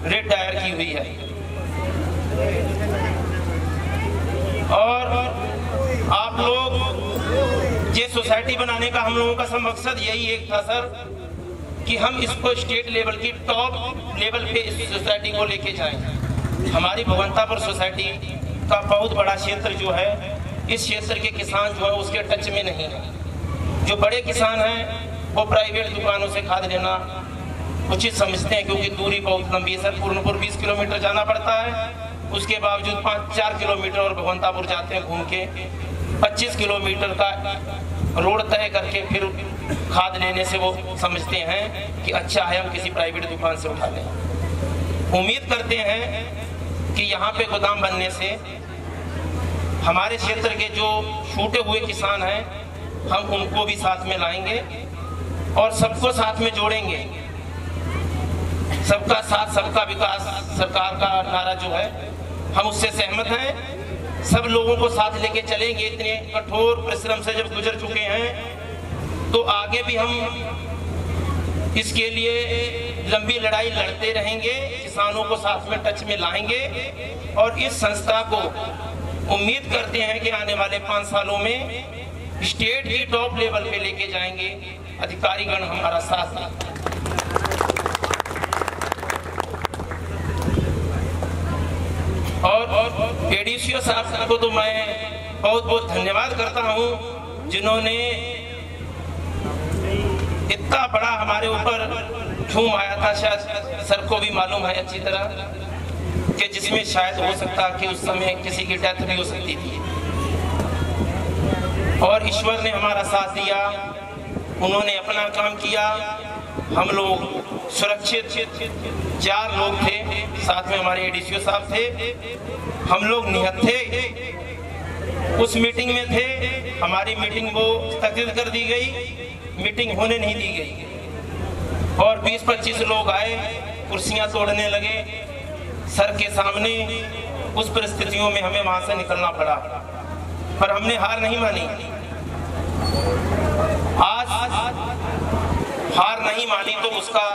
रिट दायर की हुई है। और आप लोग ये सोसाइटी बनाने का हम लोगों का सब मकसद यही एक था सर कि हम इसको स्टेट लेवल की टॉप लेवल पे इस सोसाइटी को लेके जाएं। हमारी भगवंतापुर सोसाइटी का बहुत बड़ा क्षेत्र जो है, इस क्षेत्र के किसान जो है उसके टच में नहीं है। जो बड़े किसान हैं वो प्राइवेट दुकानों से खाद लेना उचित समझते हैं क्योंकि दूरी बहुत लंबी है सर। पूर्णपुर 20 किलोमीटर जाना पड़ता है, उसके बावजूद 5-4 किलोमीटर और भगवंतापुर जाते हैं घूम के। 25 किलोमीटर का रोड तय करके फिर खाद लेने से वो समझते हैं कि अच्छा है हम किसी प्राइवेट दुकान से उठा लें। उम्मीद करते हैं कि यहाँ पे गोदाम बनने से हमारे क्षेत्र के जो छूटे हुए किसान हैं हम उनको भी साथ में लाएंगे और सबको साथ में जोड़ेंगे। सबका साथ सबका विकास सरकार का नारा जो है हम उससे सहमत हैं। सब लोगों को साथ लेके चलेंगे। इतने कठोर परिश्रम से जब गुजर चुके हैं तो आगे भी हम इसके लिए लंबी लड़ाई लड़ते रहेंगे, किसानों को साथ में टच में लाएंगे और इस संस्था को उम्मीद करते हैं कि आने वाले 5 सालों में स्टेट की टॉप लेवल पे लेके जाएंगे। अधिकारीगण हमारा साथ है। और ADCO साहब को तो मैं बहुत बहुत धन्यवाद करता हूं जिन्होंने इतना बड़ा हमारे ऊपर झूम आया था। शायद सर को भी मालूम है अच्छी तरह कि जिसमें शायद हो सकता कि उस समय किसी की डेथ भी हो सकती थी और ईश्वर ने हमारा साथ दिया। उन्होंने अपना काम किया। हम लोग सुरक्षित 4 लोग थे, साथ में हमारे ADCO साहब थे। हम लोग निहत्थे उस मीटिंग में थे। हमारी मीटिंग वो स्थगित कर दी गई, मीटिंग होने नहीं दी गई और 20-25 लोग आए, कुर्सियां तोड़ने लगे सर के सामने। उस परिस्थितियों में हमें वहां से निकलना पड़ा पर हमने हार नहीं मानी। आज हार नहीं मानी तो उसका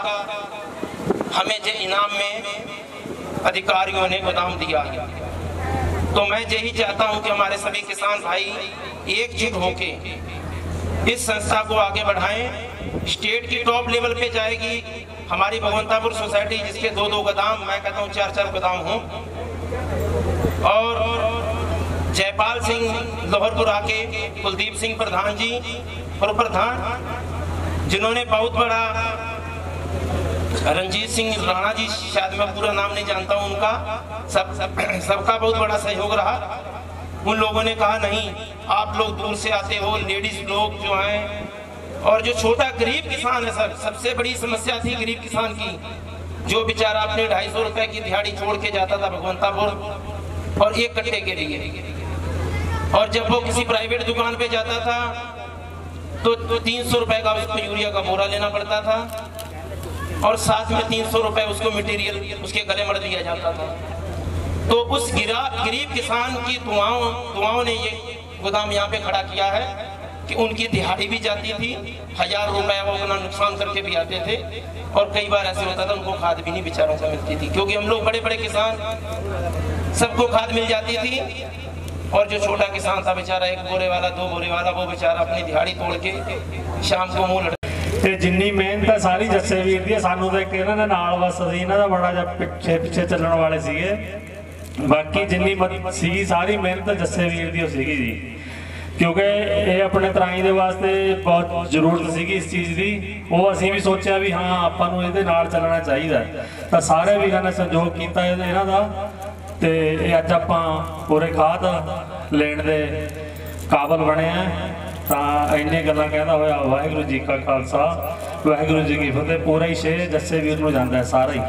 हमें जो इनाम में अधिकारियों ने गोदाम दिया। तो मैं यही चाहता हूं कि हमारे सभी किसान भाई एकजुट होके इस संस्था को आगे बढ़ाएं। स्टेट की टॉप लेवल पे जाएगी हमारी भगवंतापुर सोसाइटी, जिसके 2-2 गोदाम, मैं कहता हूँ 4-4 गोदाम हों। और जयपाल सिंह लोहरपुरा के कुलदीप सिंह प्रधान जी और प्रधान जिन्होंने बहुत बड़ा, रणजीत सिंह राणा जी, शायद मैं पूरा नाम नहीं जानता हूं उनका, सबका बहुत बड़ा सहयोग रहा। उन लोगों ने कहा नहीं, आप लोग दूर से आते हो, लेडीज लोग जो हैं और जो छोटा गरीब किसान है सर, सबसे बड़ी समस्या थी गरीब किसान की, जो बेचारा अपने 250 रुपए की दिहाड़ी छोड़ के जाता था भगवंतापुर और 1 कट्टे के लिए। और जब वो किसी प्राइवेट दुकान पे जाता था तो 300 रुपए का उसको यूरिया का बोरा लेना पड़ता था और साथ में 300 रुपए उसको मटेरियल उसके गले मर दिया जाता था। तो उस गरीब किसान की दुआओं ने ये गोदाम यहाँ पे खड़ा किया है कि उनकी दिहाड़ी भी जाती थी, 1000 रुपया वो अपना नुकसान करके भी आते थे, और कई बार ऐसे होता था उनको खाद भी नहीं बेचारों को मिलती थी, क्योंकि हम लोग बड़े बड़े किसान सबको खाद मिल जाती थी, और जो छोटा किसान था बेचारा 1 बोरे वाला 2 बोरे वाला वो बेचारा अपनी दिहाड़ी तोड़ के शाम को मुँह ਤੇ ਜਿੰਨੀ ਮਿਹਨਤ ਹੈ ਸਾਰੀ ਜੱਸੇ ਵੀਰ ਦੀ, ਸਾਨੂੰ ਤਾਂ ਇੱਕ ਇਹਨਾਂ ਦੇ ਨਾਲ ਬਸ ਅਸੀਂ ਇਹਨਾਂ ਦਾ ਬੜਾ ਜਿਹਾ ਪਿੱਛੇ ਚੱਲਣ ਵਾਲੇ ਸੀਗੇ, ਬਾਕੀ ਜਿੰਨੀ ਸੀਗੀ ਸਾਰੀ ਮਿਹਨਤ ਜੱਸੇ ਵੀਰ ਦੀ ਉਹ ਸੀਗੀ ਜੀ, ਕਿਉਂਕਿ ਇਹ ਆਪਣੇ ਤਰਾਈ ਦੇ ਵਾਸਤੇ ਬਹੁਤ ਜ਼ਰੂਰਤ ਸੀਗੀ ਇਸ ਚੀਜ਼ ਦੀ, ਉਹ ਅਸੀਂ ਵੀ ਸੋਚਿਆ ਵੀ ਹਾਂ ਆਪਾਂ ਨੂੰ ਇਹਦੇ ਨਾਲ ਚੱਲਣਾ ਚਾਹੀਦਾ, ਤਾਂ ਸਾਰੇ ਵੀਰਾਂ ਨੇ ਸਹਿਯੋਗ ਕੀਤਾ ਇਹਨਾਂ ਦਾ, ਤੇ ਇਹ ਅੱਜ ਆਪਾਂ ਪੂਰੇ ਖਾਦ ਲੈਣ ਦੇ ਕਾਬਲ ਬਣੇ ਆ। ਤਾਂ ਇੰਨੀਆਂ ਗੱਲਾਂ ਕਹਿੰਦਾ ਹੋਇਆ ਵਾਹਿਗੁਰੂ ਜੀ ਕਾ ਖਾਲਸਾ ਵਾਹਿਗੁਰੂ ਜੀ ਕੀ ਫਤਿਹ, ਪੂਰਾ ਹੀ ਸ਼ੇਰ ਜੱਸੇ ਵੀਰ ਨੂੰ ਜਾਂਦਾ ਹੈ ਸਾਰਾ ਹੀ।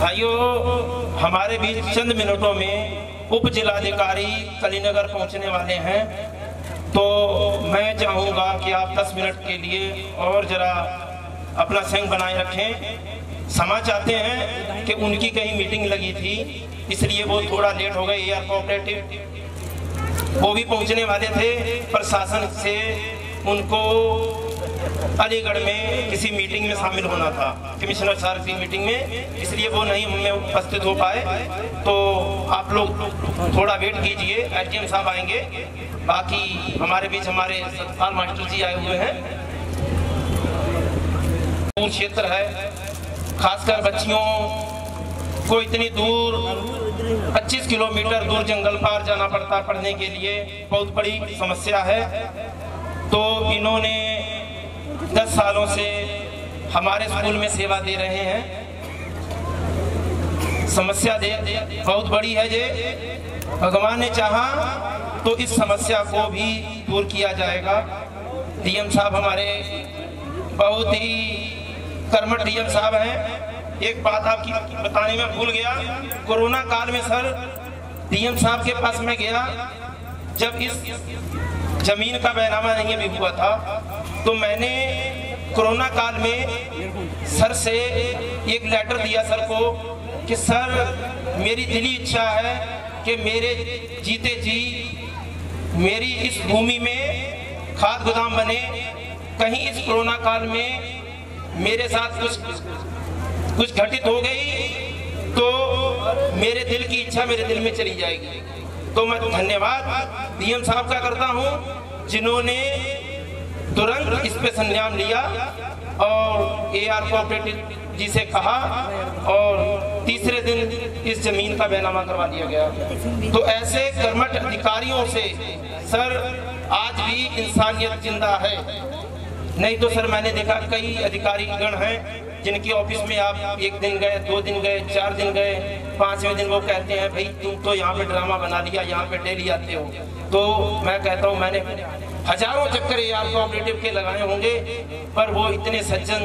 भाइयों, हमारे बीच चंद मिनटों में उप जिलाधिकारी कलीनगर पहुंचने वाले हैं, तो मैं चाहूँगा कि आप 10 मिनट के लिए और जरा अपना संग बनाए रखें। क्षमा चाहते हैं कि उनकी कहीं मीटिंग लगी थी, इसलिए वो थोड़ा लेट हो गए। एआर कोऑपरेटिव वो भी पहुंचने वाले थे, प्रशासन से उनको अलीगढ़ में किसी मीटिंग में शामिल होना था, कमिश्नर सर की मीटिंग में, इसलिए वो नहीं में उपस्थित हो पाए। तो आप लोग थोड़ा वेट कीजिए, एसडीएम साहब आएंगे। बाकी हमारे बीच हमारे सतपाल मास्टर जी आए हुए हैं। दूर क्षेत्र है, खासकर बच्चियों को इतनी दूर 25 किलोमीटर दूर जंगल पार जाना पड़ता पढ़ने के लिए, बहुत बड़ी समस्या है। तो इन्होंने 10 सालों से हमारे स्कूल में सेवा दे रहे हैं। समस्या बहुत बड़ी है ये, भगवान ने चाहा तो इस समस्या को भी दूर किया जाएगा। डीएम साहब हमारे बहुत ही कर्मठ डीएम साहब हैं। एक बात आपकी बताने में भूल गया, कोरोना काल में सर डीएम साहब के पास मैं गया, जब इस जमीन का बैनामा नहीं भी हुआ था, तो मैंने कोरोना काल में सर से एक लेटर दिया सर को कि सर मेरी दिली इच्छा है कि मेरे जीते जी मेरी इस भूमि में खाद गोदाम बने। कहीं इस कोरोना काल में मेरे साथ कुछ घटित हो गई तो मेरे दिल की इच्छा मेरे दिल में चली जाएगी। तो मैं धन्यवाद डीएम साहब का करता हूं, जिन्होंने तुरंत इस पे संज्ञान लिया और एआर कोऑपरेटिव जी से कहा, और तीसरे दिन इस जमीन का बैनामा करवा दिया गया। तो ऐसे कर्मठ अधिकारियों से सर आज भी इंसानियत जिंदा है। नहीं तो सर मैंने देखा कई अधिकारी गण हैं जिनके ऑफिस में आप 1 दिन गए, 2 दिन गए, 4 दिन गए, 5वें दिन वो कहते हैं भाई तुम तो यहाँ पे ड्रामा बना लिया, यहाँ पे डेली आते हो। तो मैं कहता हूँ मैंने हजारों चक्कर एआर कोऑपरेटिव के लगाए होंगे, पर वो इतने सज्जन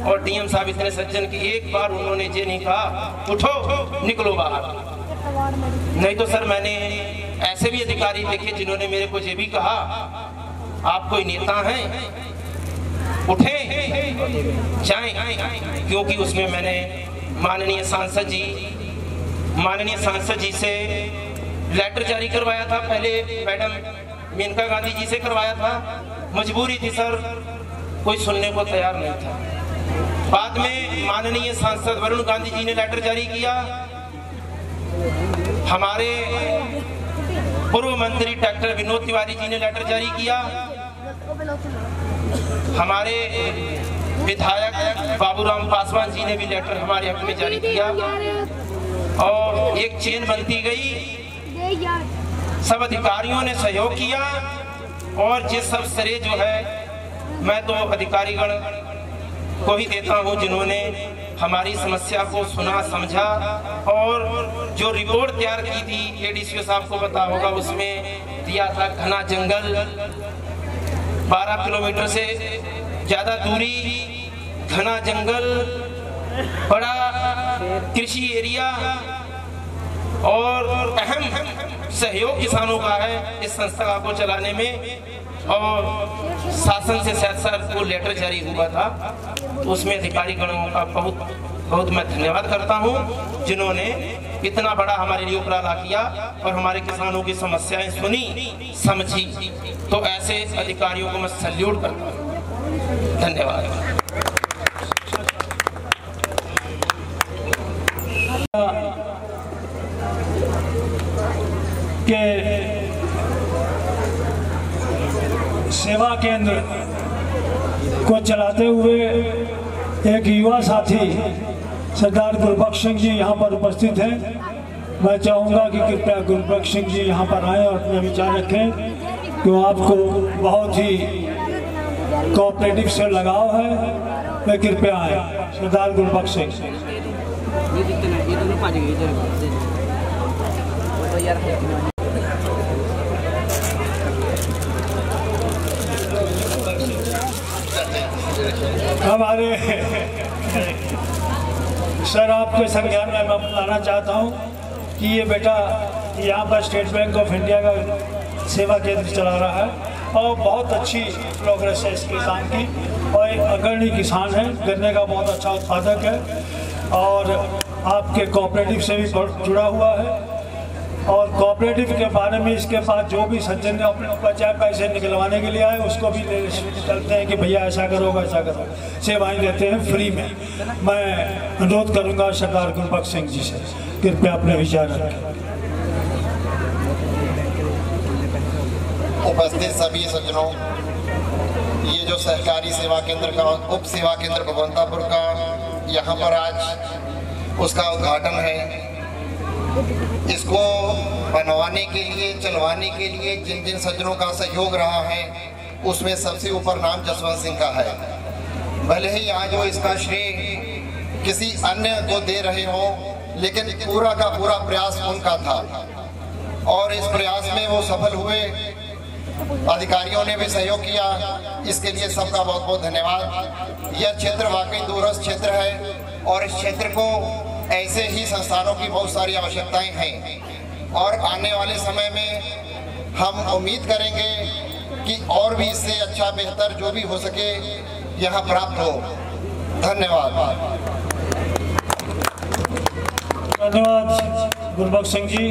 और डीएम साहब इतने सज्जन कि एक बार उन्होंने ये नहीं कहा उठो निकलो बाहर। नहीं तो सर मैंने ऐसे भी अधिकारी देखे जिन्होंने मेरे को ये भी कहा आप कोई नेता हैं, उठे जाएं, क्योंकि उसमें मैंने माननीय सांसद जी से लेटर जारी करवाया था। पहले मैडम मेनका गांधी जी से करवाया था, मजबूरी थी सर, कोई सुनने को तैयार नहीं था। बाद में माननीय सांसद वरुण गांधी जी ने लेटर जारी किया, हमारे पूर्व मंत्री डॉक्टर विनोद तिवारी जी ने लेटर जारी किया, हमारे विधायक बाबूराम पासवान जी ने भी लेटर हमारे हक में जारी किया, और एक चेन बनती गई। सब अधिकारियों ने सहयोग किया, और ये सब श्रेय जो है मैं तो अधिकारीगण को ही देता हूं, जिन्होंने हमारी समस्या को सुना समझा, और जो रिपोर्ट तैयार की थी एडीसीओ साहब को पता होगा, उसमें दिया था घना जंगल, 12 किलोमीटर से ज्यादा दूरी, घना जंगल, बड़ा कृषि एरिया, और अहम सहयोग किसानों का है इस संस्था को चलाने में। और शासन से शायद सर को लेटर जारी हुआ था, उसमें अधिकारी गणों का बहुत बहुत मैं धन्यवाद करता हूं, जिन्होंने इतना बड़ा हमारे लिए उपराला किया और हमारे किसानों की समस्याएं सुनी समझी। तो ऐसे अधिकारियों को मैं सैल्यूट करता हूं। धन्यवाद। के सेवा केंद्र को चलाते हुए एक युवा साथी सरदार गुरबख्श सिंह जी यहाँ पर उपस्थित हैं। मैं चाहूँगा कि कृपया गुरबख्श सिंह जी यहाँ पर आएँ और अपने विचार रखें, क्यों आपको बहुत ही कोऑपरेटिव से लगाव है। मैं कृपया आए सरदार गुरबख्श सिंह। हमारे सर आपके संज्ञान में मैं बताना चाहता हूँ कि ये बेटा यहाँ पर स्टेट बैंक ऑफ इंडिया का सेवा केंद्र चला रहा है और बहुत अच्छी प्रोग्रेस है इसके काम की, और एक अग्रणी किसान है, गन्ने का बहुत अच्छा उत्पादक है और आपके कोऑपरेटिव से भी जुड़ा हुआ है। और कोऑपरेटिव के बारे में इसके पास जो भी सज्जन ने अपने बचाए पैसे निकलवाने के लिए आए उसको भी ले चलते हैं कि भैया ऐसा करो वैसा करो, सेवाएं देते हैं फ्री में। मैं अनुरोध करूंगा सरदार गुरबख्श सिंह जी से, कृपया अपने विचार रखें। उपस्थित सभी सज्जनों, ये जो सहकारी सेवा केंद्र का उप सेवा केंद्र भगवंतापुर का यहाँ पर आज उसका उद्घाटन है, इसको बनवाने के लिए चलवाने के लिए जिन जिन सज्जनों का सहयोग रहा है उसमें सबसे ऊपर नाम जसवंत सिंह का है। भले ही आज वो इसका श्रेय किसी अन्य को दे रहे हो, लेकिन पूरा का पूरा प्रयास उनका था और इस प्रयास में वो सफल हुए। अधिकारियों ने भी सहयोग किया, इसके लिए सबका बहुत बहुत धन्यवाद। यह क्षेत्र वाकई दूरस्थ क्षेत्र है और इस क्षेत्र को ऐसे ही संस्थानों की बहुत सारी आवश्यकताएं हैं और आने वाले समय में हम उम्मीद करेंगे कि और भी इससे अच्छा बेहतर जो भी हो सके यहाँ प्राप्त हो। धन्यवाद। धन्यवाद गुरबख्श सिंह जी।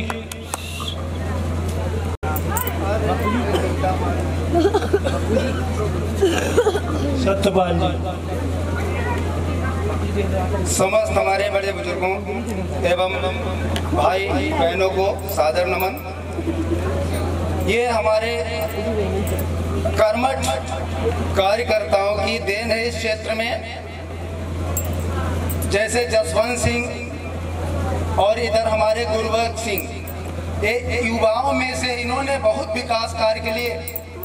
सत्यपाल जी। समस्त हमारे बड़े बुजुर्गों एवं भाई बहनों को सादर नमन। ये हमारे कर्मठ कार्यकर्ताओं की देन है इस क्षेत्र में, जैसे जसवंत सिंह और इधर हमारे गुरबख्श सिंह, ये युवाओं में से इन्होंने बहुत विकास कार्य के लिए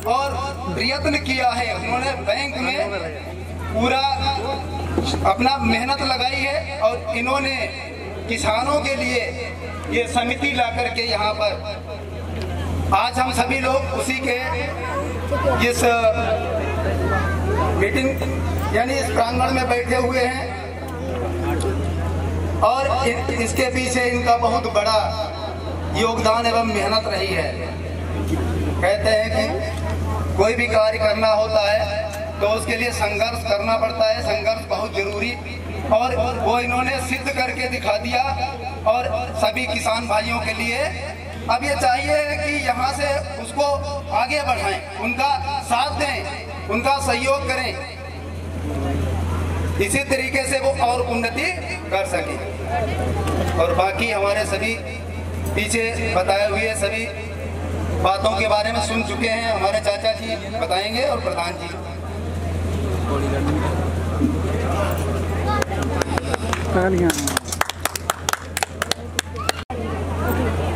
और प्रयत्न किया है। उन्होंने बैंक में पूरा अपना मेहनत लगाई है और इन्होंने किसानों के लिए ये समिति ला करके यहाँ पर आज हम सभी लोग उसी के इस मीटिंग यानी इस प्रांगण में बैठे हुए हैं और इसके पीछे इनका बहुत बड़ा योगदान एवं मेहनत रही है। कहते हैं कि कोई भी कार्य करना होता है तो उसके लिए संघर्ष करना पड़ता है, संघर्ष बहुत जरूरी, और वो इन्होंने सिद्ध करके दिखा दिया। और सभी किसान भाइयों के लिए अब ये चाहिए कि यहाँ से उसको आगे बढ़ाएं, उनका साथ दें, उनका सहयोग करें, इसी तरीके से वो और उन्नति कर सके। और बाकी हमारे सभी पीछे बताए हुए सभी बातों के बारे में सुन चुके हैं, हमारे चाचा जी बताएंगे और प्रधान जी।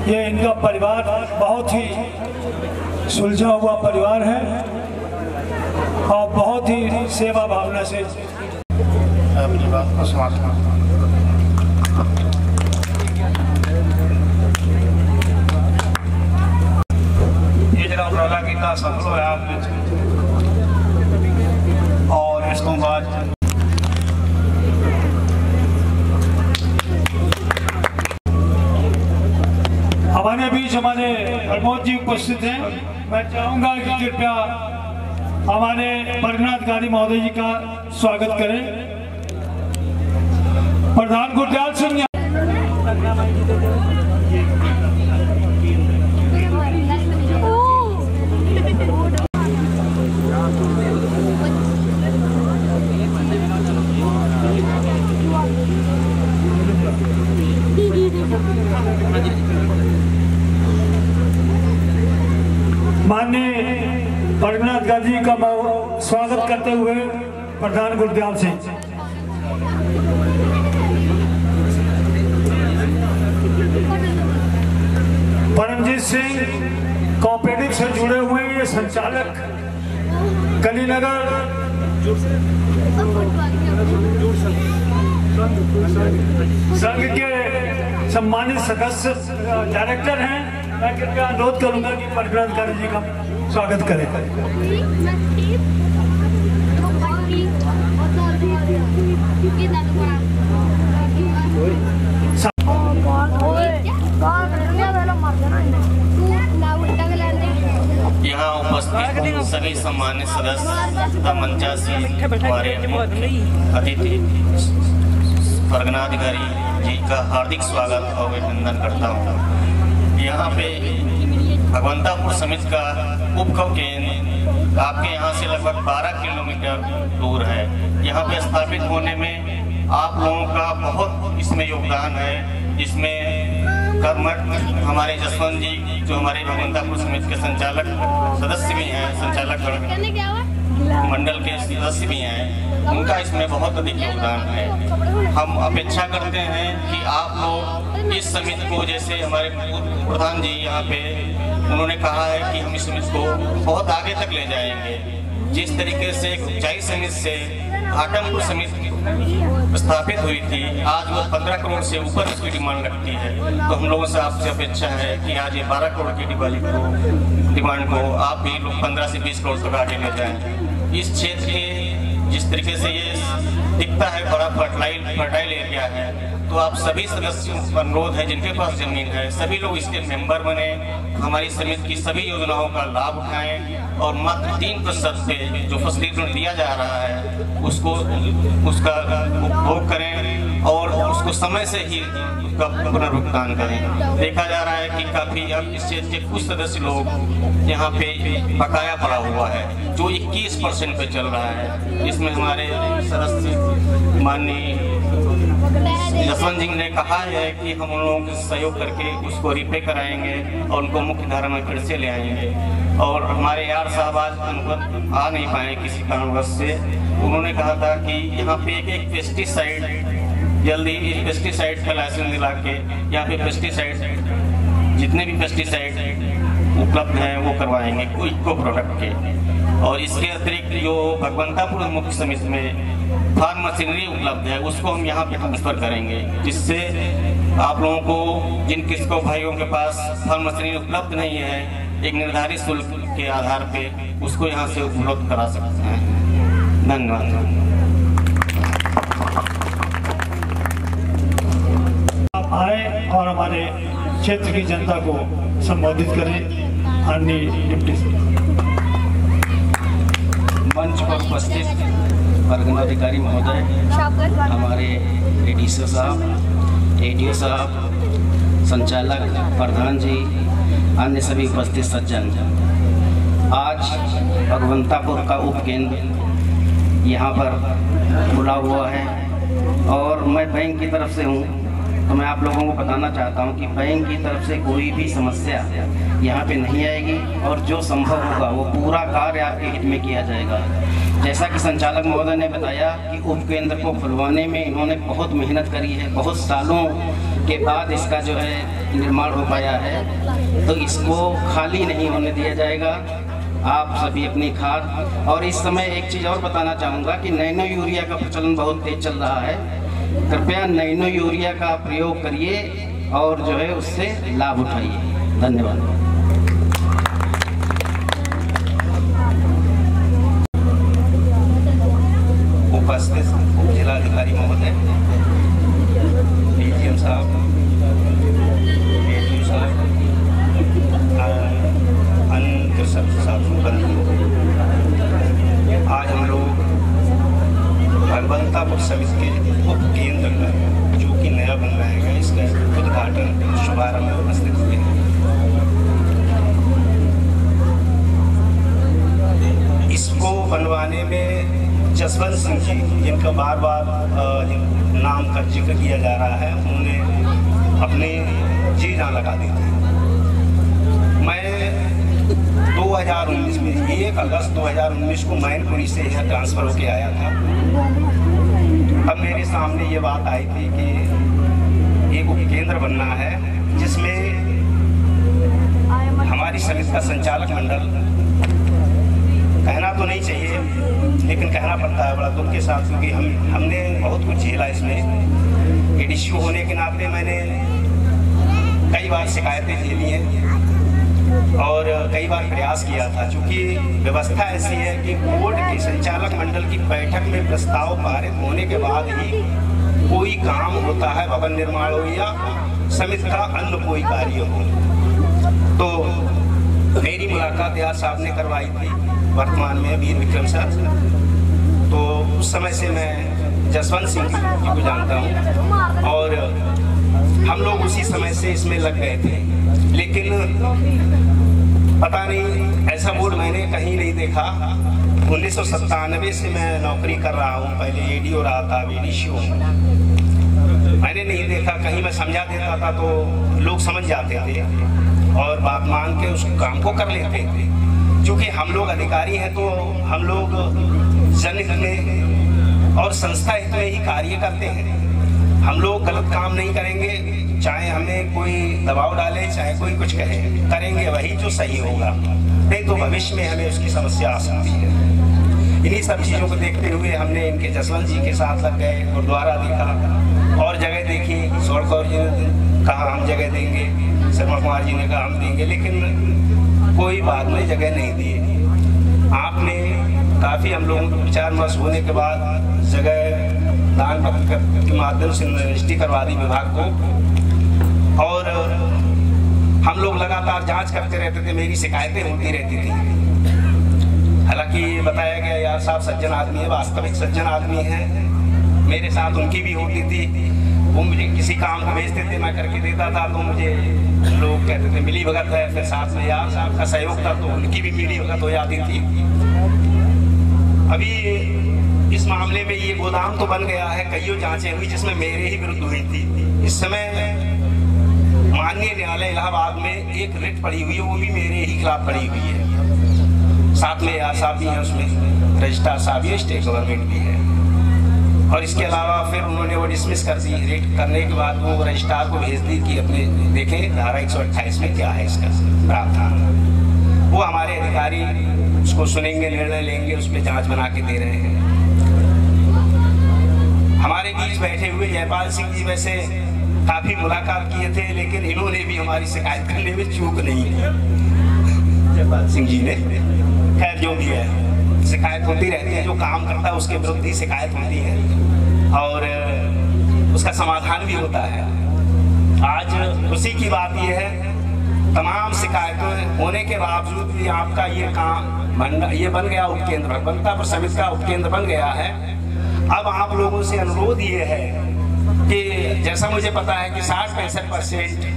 ये इनका परिवार बहुत ही सुलझा हुआ परिवार है और बहुत ही सेवा भावना से अपनी बात को समाप्त। ये जरा उपराला कीता सफल होया आपने और इस तो बाद हमारे बीच हमारे प्रमोद जी उपस्थित हैं। मैं चाहूंगा कि कृपया हमारे परिणाधिकारी महोदय जी का स्वागत करें। प्रधान गुरदयाल सिंह माननीय परिणाधिकारी जी का स्वागत करते हुए प्रधान गुरदयाल सिंह। परमजीत सिंह कोऑपरेटिव से जुड़े हुए ये संचालक कलीनगर संघ के सम्मानित सदस्य डायरेक्टर हैं। मैं कृपया अनुरोध करूंगा कि परिणाधिकारी जी का स्वागत करें। यहाँ उपस्थित सभी सम्मानित सदस्य तथा मंचासीन हमारे अतिथि परगनाधिकारी जी का हार्दिक स्वागत और अभिनंदन करता हूँ। यहाँ पे भगवंतापुर समिति का उपखंड केंद्र आपके यहाँ से लगभग 12 किलोमीटर दूर है। यहाँ पे स्थापित होने में आप लोगों का बहुत इसमें योगदान है। इसमें कर्मठ हमारे जसवंत जी जो हमारे भगवंतापुर समिति के संचालक सदस्य भी हैं, संचालक मंडल के सदस्य भी हैं, उनका इसमें बहुत अधिक योगदान है। हम अपेक्षा करते हैं कि आप लोग इस समिति को, जैसे हमारे प्रधान जी यहाँ पे उन्होंने कहा है कि हम इस समिति को बहुत आगे तक ले जाएंगे। जिस तरीके से एक ऊंचाई समिति से घाटमपुर समिति स्थापित हुई थी, आज वो 15 करोड़ से ऊपर इसकी डिमांड रखती है। तो हम लोगों से आपसे अपेक्षा है कि आज ये 12 करोड़ की डिमांड को आप भी लोग 15 से 20 करोड़ तक आगे ले जाएं। इस क्षेत्र के जिस तरीके से ये दिखता है बड़ा फर्टाइल एरिया है, तो आप सभी सदस्यों का अनुरोध है जिनके पास जमीन है सभी लोग इसके मेंबर बने, हमारी समिति की सभी योजनाओं का लाभ उठाएं और मात्र 3% पे जो फसली ऋण दिया जा रहा है उसका उपभोग करें और उसको समय से ही उसका पुनर्भुगतान करें। देखा जा रहा है कि काफी अब इस क्षेत्र के कुछ सदस्य लोग यहाँ पे बकाया पड़ा हुआ है जो 21% पे चल रहा है। इसमें हमारे सदस्य माननीय जसवंत जी ने कहा है कि हम उन लोगों के सहयोग करके उसको रिपे कराएंगे और उनको मुख्य धारा में फिर से ले आएंगे। और हमारे यार साहब आज आ नहीं पाए किसी कारणवश से। उन्होंने कहा था कि यहाँ पे एक पेस्टिसाइड जल्दी पेस्टिसाइड का लाइसेंस दिला के यहाँ पे पेस्टिसाइड जितने भी पेस्टिसाइड उपलब्ध हैं वो करवाएंगे इको प्रोडक्ट के। और इसके अतिरिक्त जो भगवंतापुर मुख्य समिति में फार्म मशीनरी उपलब्ध है उसको हम यहाँ पे ट्रांसफर करेंगे, जिससे आप लोगों को जिन किसको भाइयों के पास फार्म मशीनरी उपलब्ध नहीं है एक निर्धारित शुल्क के आधार पे उसको यहाँ से उपलब्ध करा सकते हैं। धन्यवाद। आप आए और हमारे क्षेत्र की जनता को संबोधित करें। माननीय डिप्टी मंच पर उपस्थित परगनाधिकारी महोदय, हमारे एडीसी साहब, एडीओ साहब, संचालक, प्रधान जी, अन्य सभी उपस्थित सज्जन, आज भगवंतापुर का उपकेंद्र यहाँ पर खुला हुआ है और मैं बैंक की तरफ से हूँ तो मैं आप लोगों को बताना चाहता हूँ कि बैंक की तरफ से कोई भी समस्या यहाँ पे नहीं आएगी और जो संभव होगा वो पूरा कार्य आपके हित में किया जाएगा। जैसा कि संचालक महोदय ने बताया कि उपकेंद्र को खुलवाने में इन्होंने बहुत मेहनत करी है, बहुत सालों के बाद इसका जो है निर्माण हो पाया है, तो इसको खाली नहीं होने दिया जाएगा। आप सभी अपनी खाद और इस समय एक चीज़ और बताना चाहूँगा कि नैनो यूरिया का प्रचलन बहुत तेज चल रहा है। कृपया नैनो यूरिया का प्रयोग करिए और जो है उससे लाभ उठाइए। धन्यवाद। उपस्थित जिलाधिकारी महोदय, डीजीएम साहब, एडीओ साहब, अन्य कृषक साथियों, उपकेंद्र का जो कि नया बन रहा है, इसका उद्घाटन शुभारंभ में उपस्थित हुए हैं। इसको बनवाने में जसवंत सिंह जी, जिनका बार बार नाम का जिक्र किया जा रहा है, उन्होंने अपने जी जान लगा दी थी। मैं 2019 में 1 अगस्त 2019 को मैनपुरी से यहाँ ट्रांसफ़र होके आया था। अब मेरे सामने ये बात आई थी कि एक उपकेंद्र बनना है जिसमें हमारी समिति का संचालक मंडल, कहना तो नहीं चाहिए लेकिन कहना पड़ता है बड़ा दुख के साथ, क्योंकि हमने बहुत कुछ झेला इसमें। एडीसीओ होने के नाते मैंने कई बार शिकायतें झेली हैं और कई बार प्रयास किया था। चूँकि व्यवस्था ऐसी है कि बोर्ड के संचालक मंडल की बैठक में प्रस्ताव पारित होने के बाद ही कोई काम होता है, भवन निर्माण हो या समिति का अन्य कोई कार्य हो। तो मेरी मुलाकात यार साहब ने करवाई थी, वर्तमान में वीर विक्रम सर। तो उस समय से मैं जसवंत सिंह जी को जानता हूँ और हम लोग उसी समय से इसमें लग गए थे। लेकिन पता नहीं, ऐसा बोर्ड मैंने कहीं नहीं देखा। 1997 से मैं नौकरी कर रहा हूँ, पहले एडीओ रहा था, एडीसीओ मैंने नहीं देखा। कहीं मैं समझा देता था तो लोग समझ जाते थे और बात मान के उस काम को कर लेते थे। क्योंकि हम लोग अधिकारी हैं तो हम लोग जनहित में और संस्था हित में ही कार्य करते हैं। हम लोग गलत काम नहीं करेंगे, चाहे हमें कोई दबाव डाले, चाहे कोई कुछ कहे, करेंगे वही जो सही होगा, नहीं तो भविष्य में हमें उसकी समस्या आ सकती है। इन्हीं सब चीज़ों को देखते हुए हमने इनके जसवंत जी के साथ लग गए, गुरुद्वारा देखा और जगह देखी। सोड़ कौर जी ने कहा हम जगह देंगे, शर्मा कुमार जी ने कहा हम देंगे, लेकिन कोई बात में जगह नहीं दी। आपने काफ़ी हम लोगों को विचार विमर्श होने के बाद जगह दान पत्र के माध्यम से रजिस्ट्री करवा दी विभाग को और हम लोग लगातार जांच करते रहते थे। मेरी शिकायतें होती रहती थी। हालांकि बताया गया यार साहब सज्जन आदमी है, वास्तविक सज्जन आदमी है। मेरे साथ उनकी भी होती थी। वो मुझे किसी काम को भेजते थे, मैं करके देता था तो मुझे लोग कहते थे मिली भगत है। फिर साथ में यार साहब का सहयोग था तो उनकी भी मिली भगत हो जाती थी। अभी इस मामले में ये गोदाम तो बन गया है, कईयों जांचें हुई जिसमें मेरे ही विरुद्ध हुई थी। इस समय माननीय न्यायालय इलाहाबाद में एक रिट पड़ी हुई है, वो भी मेरे ही खिलाफ पड़ी हुई है। साथ में यार साहब भी हैं, उसमें रजिस्ट्रार साहब भी, स्टेट गवर्नमेंट भी है। और इसके अलावा फिर उन्होंने वो डिसमिस कर दी। रेट करने के बाद वो रजिस्ट्रार को भेज दी कि अपने देखें धारा 128 में क्या है इसका प्रावधान। वो हमारे अधिकारी उसको सुनेंगे, निर्णय लेंगे, उस पर जांच बना के दे रहे हैं। हमारे बीच बैठे हुए जयपाल सिंह जी वैसे काफ़ी मुलाकात किए थे, लेकिन इन्होंने भी हमारी शिकायत करने में चूक नहीं की। जयपाल सिंह जी ने, खैर जो भी है, शिकायत होती रहती है। जो काम करता है उसके विरुद्ध ही शिकायत होती है और उसका समाधान भी होता है। आज उसी की बात यह है, तमाम शिकायतें होने के बावजूद भी आपका ये काम ये बन गया उपकेंद्र, बनतापुर समिति का उपकेंद्र बन गया है। अब आप लोगों से अनुरोध ये है कि जैसा मुझे पता है कि 60-65%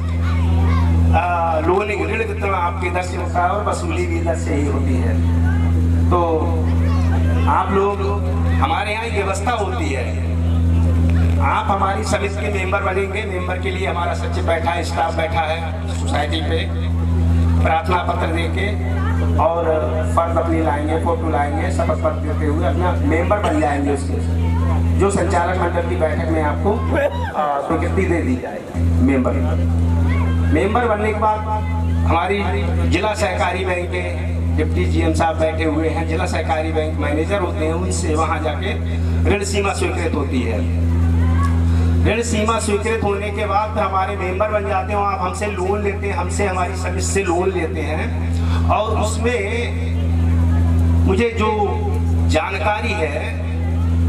लोन ऋण वितरण आपके इधर से होता है और वसूली भी इधर से ही होती है। तो आप लोग, हमारे यहाँ व्यवस्था होती है, आप हमारी समिति के मेंबर बनेंगे। मेंबर के लिए हमारा सचिव बैठा है, स्टाफ बैठा है सोसाइटी पे, प्रार्थना पत्र देके और फर्द अपनी लाएंगे, फोटो लाएंगे, शपथ पत्र देते हुए अपना मेंबर बन जाएंगे। उसके जो संचालक मंडल की बैठक में आपको स्वीकृति दे दी जाएगी। मेंबर बनने के बाद हमारी जिला सहकारी बैंक के डिप्टी जीएम साहब बैठे हुए हैं, जिला सहकारी बैंक मैनेजर होते हैं, उनसे वहाँ जाके ऋण सीमा स्वीकृत होती है। ऋण सीमा स्वीकृत होने के बाद फिर हमारे मेंबर बन जाते हैं। आप हमसे लोन लेते हैं, हमसे हमारी समिति से लोन लेते हैं और उसमें मुझे जो जानकारी है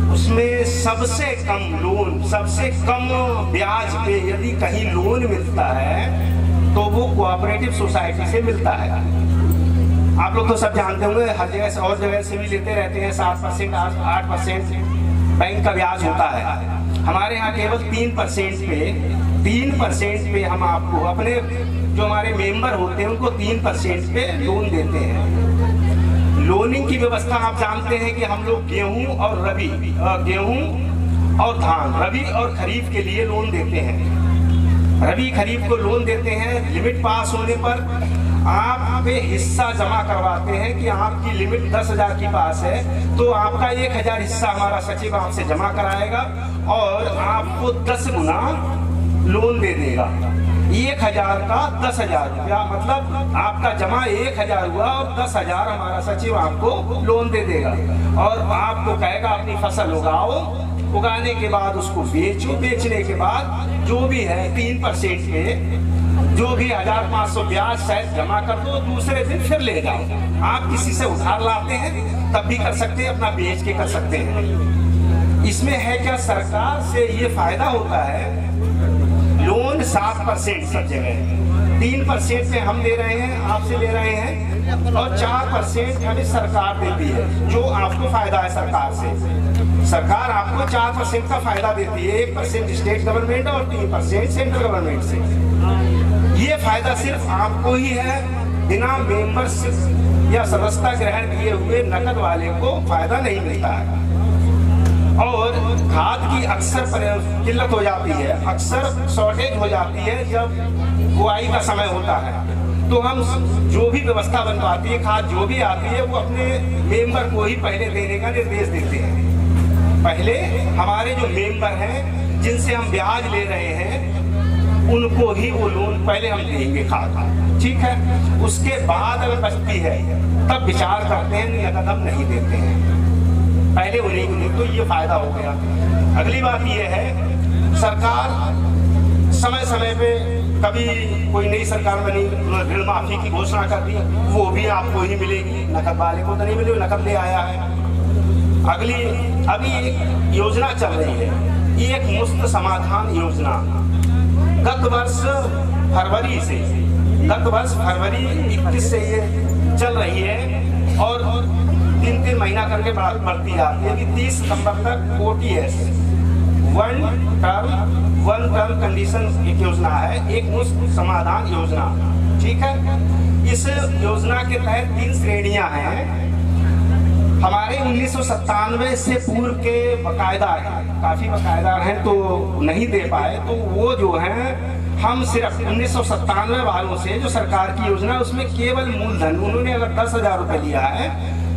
उसमें सबसे कम लोन, सबसे कम ब्याज पे यदि कहीं लोन मिलता है तो वो कोऑपरेटिव सोसाइटी से मिलता है। आप लोग तो सब जानते होंगे, हर जगह से और जगह से भी लेते रहते हैं। 7%, 8% बैंक का ब्याज होता है। हमारे यहाँ केवल 3% पे हम आपको अपने जो हमारे मेंबर होते हैं उनको 3% पे लोन देते हैं। लोनिंग की व्यवस्था आप जानते हैं कि हम लोग गेहूं और धान, रबी और खरीफ के लिए लोन देते हैं। रबी खरीफ को लोन देते हैं, लिमिट पास होने पर आप पे हिस्सा जमा करवाते हैं कि आपकी लिमिट 10,000 की पास है तो आपका 1,000 हिस्सा हमारा सचिव आपसे जमा कराएगा और आपको 10 गुना लोन दे देगा। 1,000 का 10,000 रुपया, मतलब आपका जमा 1,000 हुआ और 10,000 हमारा सचिव आपको लोन दे देगा और आपको कहेगा अपनी फसल उगाओ, उगाने के बाद उसको बेचो, बेचने के बाद जो भी है 3% पे जो भी 1,500 ब्याज शायद जमा कर दो, दूसरे दिन फिर ले जाओ। आप किसी से उधार लाते हैं तब भी कर सकते हैं, अपना बेच के कर सकते हैं। इसमें है क्या, सरकार से ये फायदा होता है, लोन 7% सब जगह, 3% पे हम ले रहे हैं, आपसे ले रहे हैं और 4% हमें सरकार देती है। जो आपको फायदा है सरकार से, सरकार आपको 4% का फायदा देती है, 1% स्टेट गवर्नमेंट और 3% सेंट्रल गवर्नमेंट से। ये फायदा सिर्फ आपको ही है, बिना मेंबरशिप या सदस्यता ग्रहण किए हुए नकद वाले को फायदा नहीं मिलता है। और खाद की अक्सर किल्लत हो जाती है, अक्सर शॉर्टेज हो जाती है जब बुआई का समय होता है, तो हम जो भी व्यवस्था बनवाती है, खाद जो भी आती है वो अपने मेंबर को ही पहले देने का निर्देश देते हैं। पहले हमारे जो मेंबर हैं जिनसे हम ब्याज ले रहे हैं उनको ही वो लोन पहले हम देंगे खाद, ठीक है। उसके बाद अगर बचती है तब विचार करते हैं, नहीं नकद हम नहीं देते हैं, पहले उन्हीं को नहीं। तो ये फायदा हो गया। अगली बात ये है, सरकार समय समय पे कभी कोई नई सरकार बनी, ऋण माफी की घोषणा कर दी, वो भी आपको ही मिलेगी, नकद वाले को तो नहीं मिलेगी, नकद ले आया है। अभी एक योजना चल रही है, एक मुफ्त समाधान योजना, गत वर्ष फरवरी 21 से ये चल रही है और 3 महीना करके बढ़ती जाती है कि 30 सितंबर तक OTS वन टर्म कंडीशन एक योजना है, एक मुफ्त समाधान योजना, ठीक है। इस योजना के तहत 3 श्रेणियां हैं। हमारे 1997 से पूर्व के बकायदार हैं, काफी बकायदार हैं तो नहीं दे पाए, तो वो जो हैं हम सिर्फ 1997 वालों से जो सरकार की योजना है उसमें केवल मूलधन, उन्होंने अगर 10,000 रुपये लिया है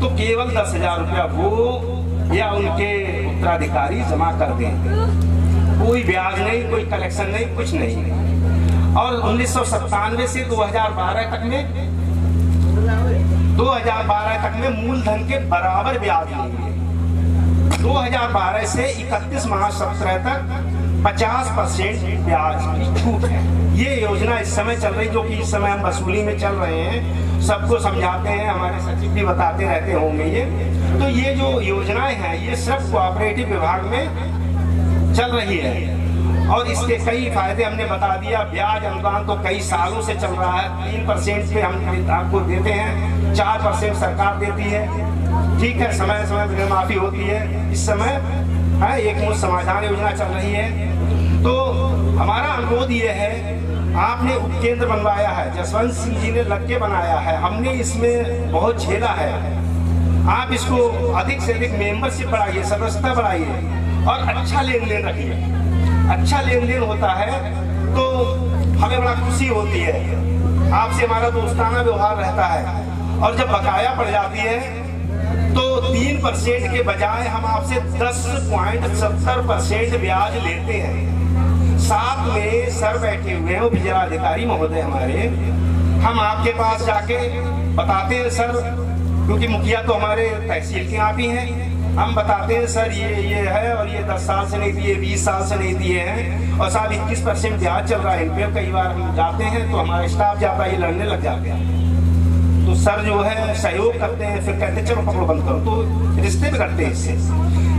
तो केवल 10,000 रुपया वो या उनके उत्तराधिकारी जमा कर दें, कोई ब्याज नहीं, कोई कलेक्शन नहीं, कुछ नहीं। और 1997 से 2012 तक में मूलधन के बराबर ब्याज लेंगे। 2012 से 31 मार्च 17 तक 50% ब्याज की छूट है। ये योजना इस समय चल रही, जो कि इस समय हम वसूली में चल रहे हैं, सबको समझाते हैं, हमारे सचिव भी बताते रहते होंगे ये। तो ये जो योजनाएं हैं ये सब कोऑपरेटिव विभाग में चल रही है और इसके कई फायदे हमने बता दिया। ब्याज अनुदान तो कई सालों से चल रहा है, 3% पे हम आपको देते हैं, 4% सरकार देती है, ठीक है। समय समय ऋण माफी होती है। इस समय है एक मुफ्त समाधान योजना चल रही है। तो हमारा अनुरोध ये है, आपने उपकेंद्र बनवाया है, जसवंत सिंह जी ने लग के बनाया है, हमने इसमें बहुत झेला है। आप इसको अधिक से अधिक मेंबरशिप बढ़ाइए, सदस्यता बढ़ाइए और अच्छा लेन देन रखिए। अच्छा लेन देन होता है तो हमें बड़ा खुशी होती है, आपसे हमारा दोस्ताना व्यवहार रहता है। और जब बकाया पड़ जाती है तो 3% के बजाय हम आपसे 10.70% ब्याज लेते हैं। साथ में सर बैठे हुए हैं वो जिलाधिकारी महोदय हमारे, हम आपके पास जाके बताते हैं सर, क्योंकि मुखिया तो हमारे तहसील के आप ही हैं, हम बताते हैं सर ये है और ये 10 साल से नहीं दिए, 20 साल से नहीं दिए हैं और साहब 21% ब्याज चल रहा है इन पे। कई बार हम जाते हैं तो हमारा स्टाफ जाता है, ये लड़ने लग जाते हैं, तो सर जो है सहयोग करते हैं, फिर कहते हैं चलो पकड़ो बंद करो, तो रिश्ते में करते हैं इससे।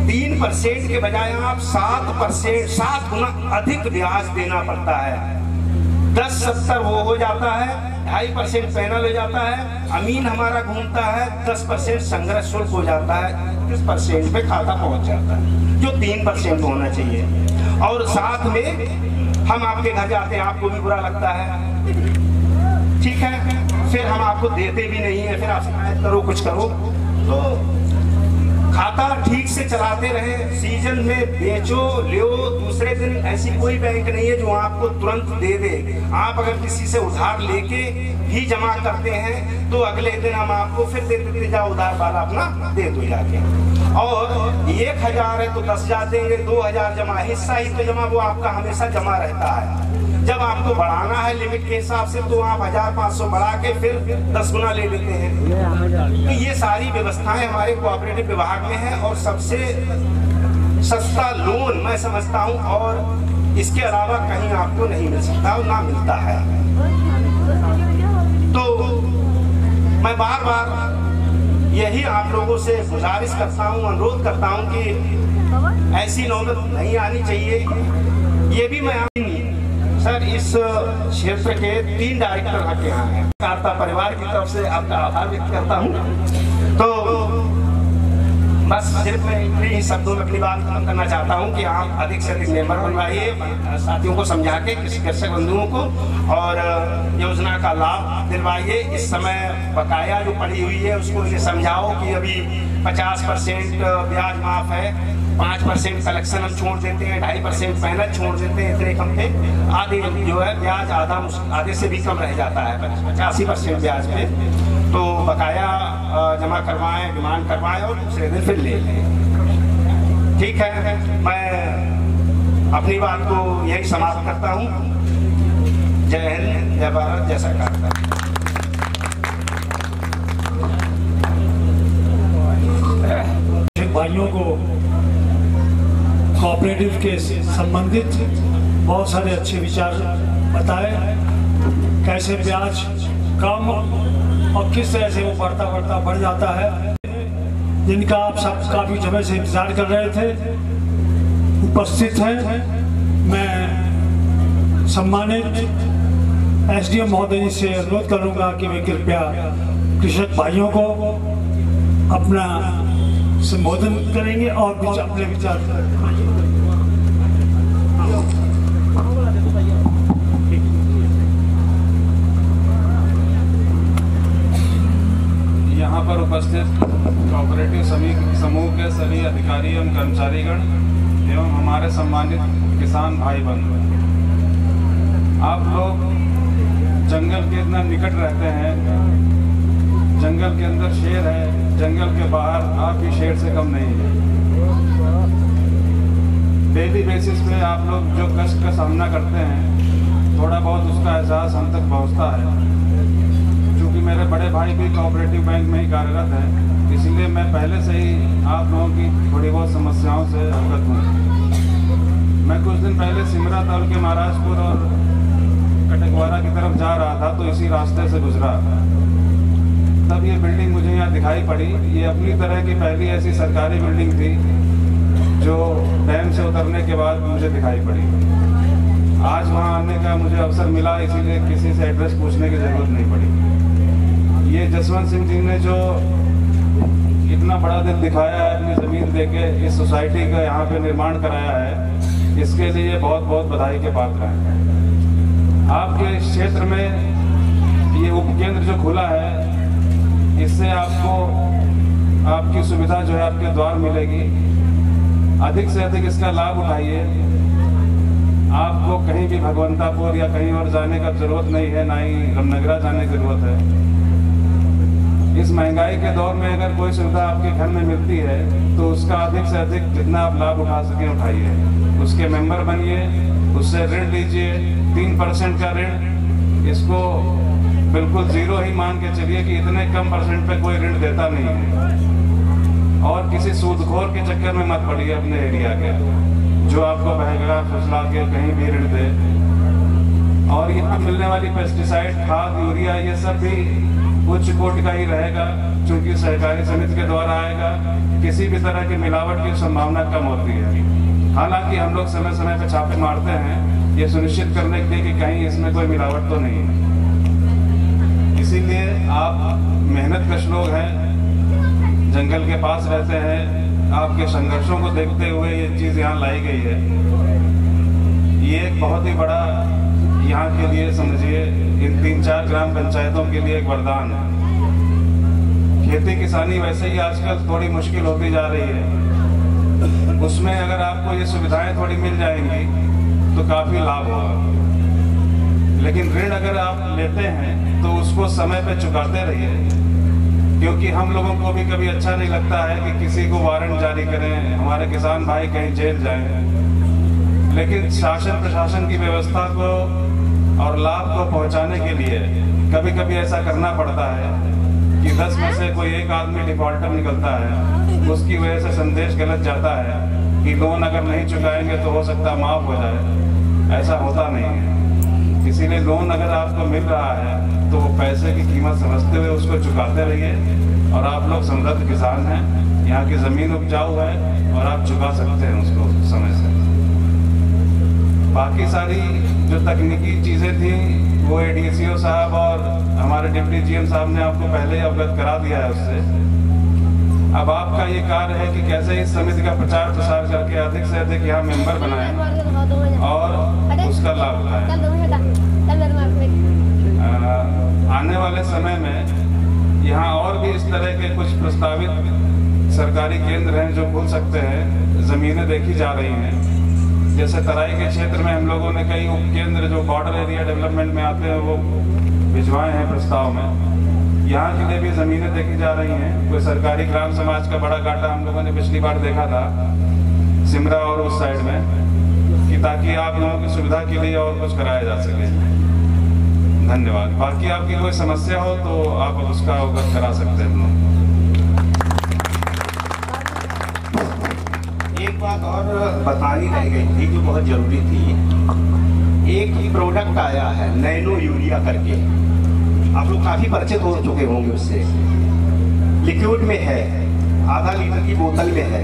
3% के बजाय आप 7 गुना अधिक ब्याज देना पड़ता है। 10.70 वो हो जाता है, 2.5% पैनल हो जाता है, अमीन हमारा घूमता है, 10% संग्रह शुल्क हो जाता है, 30% पे खाता पहुंच जाता है, जो 3% होना चाहिए। और साथ में हम आपके घर जाते हैं, आपको भी बुरा लगता है, ठीक है, फिर हम आपको देते भी नहीं है, फिर आप शिकायत करो, कुछ करो। तो खाता ठीक से चलाते रहे, सीजन में बेचो लियो, दूसरे दिन ऐसी कोई बैंक नहीं है जो आपको तुरंत दे दे। आप अगर किसी से उधार लेके भी जमा करते हैं तो अगले दिन हम आपको फिर दे देते, जाओ उधार वाला अपना दे दो जाके। और 1000 है तो 10,000 देंगे, 2000 जमा, हिस्सा ही तो जमा वो आपका हमेशा जमा रहता है। जब आपको बढ़ाना है लिमिट के हिसाब से तो आप 1500 बढ़ा के फिर 10 गुना ले लेते हैं। तो ये सारी व्यवस्थाएं हमारे कोऑपरेटिव विभाग में है और सबसे सस्ता लोन मैं समझता हूं, और इसके अलावा कहीं आपको नहीं मिल सकता और ना मिलता है। तो मैं बार बार यही आप लोगों से गुजारिश करता हूं, अनुरोध करता हूं कि ऐसी नौबत नहीं आनी चाहिए। ये भी मैं सर इस क्षेत्र के 3 डायरेक्टर आपके यहाँ हैं, वार्ता परिवार की तरफ से आपका आभार व्यक्त करता हूँ। तो बस सिर्फ मैं इतने ही शब्दों में अपनी बात खत्म करना चाहता हूँ कि आप अधिक से अधिक मेंबर बनवाइए, साथियों को समझा के, कृषक बंधुओं को, और योजना का लाभ दिलवाइए। इस समय बकाया जो पड़ी हुई है उसको ये समझाओ कि अभी 50% ब्याज माफ है, 5% कलेक्शन हम छोड़ देते हैं, 2.5% मेहनत छोड़ देते हैं, इतने कम पे आधे जो है ब्याज आधे से भी कम रह जाता है, 85% ब्याज पे। तो बकाया जमा करवाएं, डिमांड करवाएं और दूसरे दिन फिर ले लें। ठीक है, मैं अपनी बात को यही समाप्त करता हूँ। जय हिंद, जय भारत, जय सरकार। भाइयों को कोऑपरेटिव के संबंधित बहुत सारे अच्छे विचार बताए, कैसे ब्याज कम और किस तरह से वो बढ़ जाता है, जिनका आप सब काफी समय से इंतजार कर रहे थे, उपस्थित हैं। मैं सम्मानित एसडीएम महोदय जी से अनुरोध करूंगा कि वे कृपया कृषक भाइयों को अपना संबोधन करेंगे और अपने विचार यहाँ पर उपस्थित कोऑपरेटिव समूह के सभी अधिकारी एवं कर्मचारीगण एवं हमारे सम्मानित किसान भाई बंधु, आप लोग जंगल के इतना निकट रहते हैं, जंगल के अंदर शेर है, जंगल के बाहर आप भी शेर से कम नहीं है। डेली बेसिस पे आप लोग जो कष्ट का सामना करते हैं, थोड़ा बहुत उसका एहसास हम तक पहुंचता है। क्योंकि मेरे बड़े भाई भी कोऑपरेटिव बैंक में ही कार्यरत है, इसीलिए मैं पहले से ही आप लोगों की थोड़ी बहुत समस्याओं से अवगत हूँ। मैं कुछ दिन पहले सिमरा ताल के महाराजपुर और कटकवारा की तरफ जा रहा था, तो इसी रास्ते से गुजरा, तब ये बिल्डिंग मुझे यहाँ दिखाई पड़ी। ये अपनी तरह की पहली ऐसी सरकारी बिल्डिंग थी जो डैम से उतरने के बाद मुझे दिखाई पड़ी। आज वहाँ आने का मुझे अवसर मिला, इसीलिए किसी से एड्रेस पूछने की ज़रूरत नहीं पड़ी। ये जसवंत सिंह जी ने जो इतना बड़ा दिल दिखाया है, अपनी ज़मीन देके इस सोसाइटी का यहाँ पे निर्माण कराया है, इसके लिए बहुत बहुत बधाई के पात्र हैं। आपके इस क्षेत्र में ये उपकेंद्र जो खुला है, इससे आपको आपकी सुविधा जो है आपके द्वार मिलेगी। अधिक से अधिक इसका लाभ उठाइए। आपको कहीं भी भगवंतापुर या कहीं और जाने का जरूरत नहीं है, ना ही रामनगरा जाने की जरूरत है। इस महंगाई के दौर में अगर कोई सुविधा आपके घर में मिलती है तो उसका अधिक से अधिक जितना आप लाभ उठा सकें उठाइए। उसके मेंबर बनिए, उससे ऋण लीजिए, 3% का ऋण, इसको बिल्कुल जीरो ही मान के चलिए कि इतने कम परसेंट पे कोई ऋण देता नहीं है। और किसी सूदखोर के चक्कर में मत पड़िए अपने एरिया के, जो आपको बहगा फुसला के कहीं भी ऋण दे। और यहाँ मिलने वाली पेस्टिसाइड, खाद, यूरिया, ये सब भी उच्च कोटि का ही रहेगा, क्योंकि सहकारी समिति के द्वारा आएगा। किसी भी तरह की मिलावट की संभावना कम होती है। हालांकि हम लोग समय समय पर छापे मारते हैं, ये सुनिश्चित करने के लिए कि कहीं इसमें कोई मिलावट तो नहीं है। इसीलिए आप मेहनत कश लोग हैं, जंगल के पास रहते हैं, आपके संघर्षों को देखते हुए ये चीज़ यहाँ लाई गई है। बहुत ही बड़ा यहाँ के लिए समझिए इन 3-4 ग्राम पंचायतों के लिए एक वरदान है। खेती किसानी वैसे ही आजकल थोड़ी मुश्किल होती जा रही है, उसमें अगर आपको ये सुविधाएं थोड़ी मिल जाएंगी तो काफ़ी लाभ होगा। लेकिन ऋण अगर आप लेते हैं तो उसको समय पे चुकाते रहिए, क्योंकि हम लोगों को भी कभी अच्छा नहीं लगता है कि किसी को वारंट जारी करें, हमारे किसान भाई कहीं जेल जाएं। लेकिन शासन प्रशासन की व्यवस्था को और लाभ को पहुंचाने के लिए कभी कभी ऐसा करना पड़ता है कि 10 में से कोई एक आदमी डिफॉल्टर निकलता है, उसकी वजह से संदेश गलत जाता है कि लोन अगर नहीं चुकाएंगे तो हो सकता माफ हो जाए। ऐसा होता नहीं है। इसीलिए लोन अगर आपको मिल रहा है तो वो पैसे की कीमत समझते हुए उसको चुकाते रहिए। और आप लोग समृद्ध किसान हैं, यहाँ की ज़मीन उपजाऊ है और आप चुका सकते हैं उसको समय से। बाकी सारी जो तकनीकी चीज़ें थी वो ADCO साहब और हमारे डिप्टी GM साहब ने आपको पहले ही अवगत करा दिया है उससे। अब आपका ये कार्य है कि कैसे इस समिति का प्रचार प्रसार करके अधिक से अधिक यहाँ मेंबर बनाएं और उसका लाभ उठाएं। आने वाले समय में यहाँ और भी इस तरह के कुछ प्रस्तावित सरकारी केंद्र हैं जो खुल सकते हैं। ज़मीनें देखी जा रही हैं, जैसे तराई के क्षेत्र में हम लोगों ने कई उपकेंद्र जो बॉर्डर एरिया डेवलपमेंट में आते हैं वो भिजवाए हैं प्रस्ताव में। यहाँ के लिए भी ज़मीनें देखी जा रही हैं। कोई सरकारी ग्राम समाज का बड़ा घाटा हम लोगों ने पिछली बार देखा था सिमरा और उस साइड में, कि ताकि आप लोगों की सुविधा के लिए और कुछ कराया जा सके। धन्यवाद। बाकी आपकी कोई समस्या हो तो आप उसका अवगत करा सकते हैं। एक बात और बतानी रह गई थी जो बहुत जरूरी थी। एक प्रोडक्ट आया है नैनो यूरिया करके, आप लोग काफी परिचित हो चुके होंगे उससे। लिक्विड में है, आधा लीटर की बोतल में है।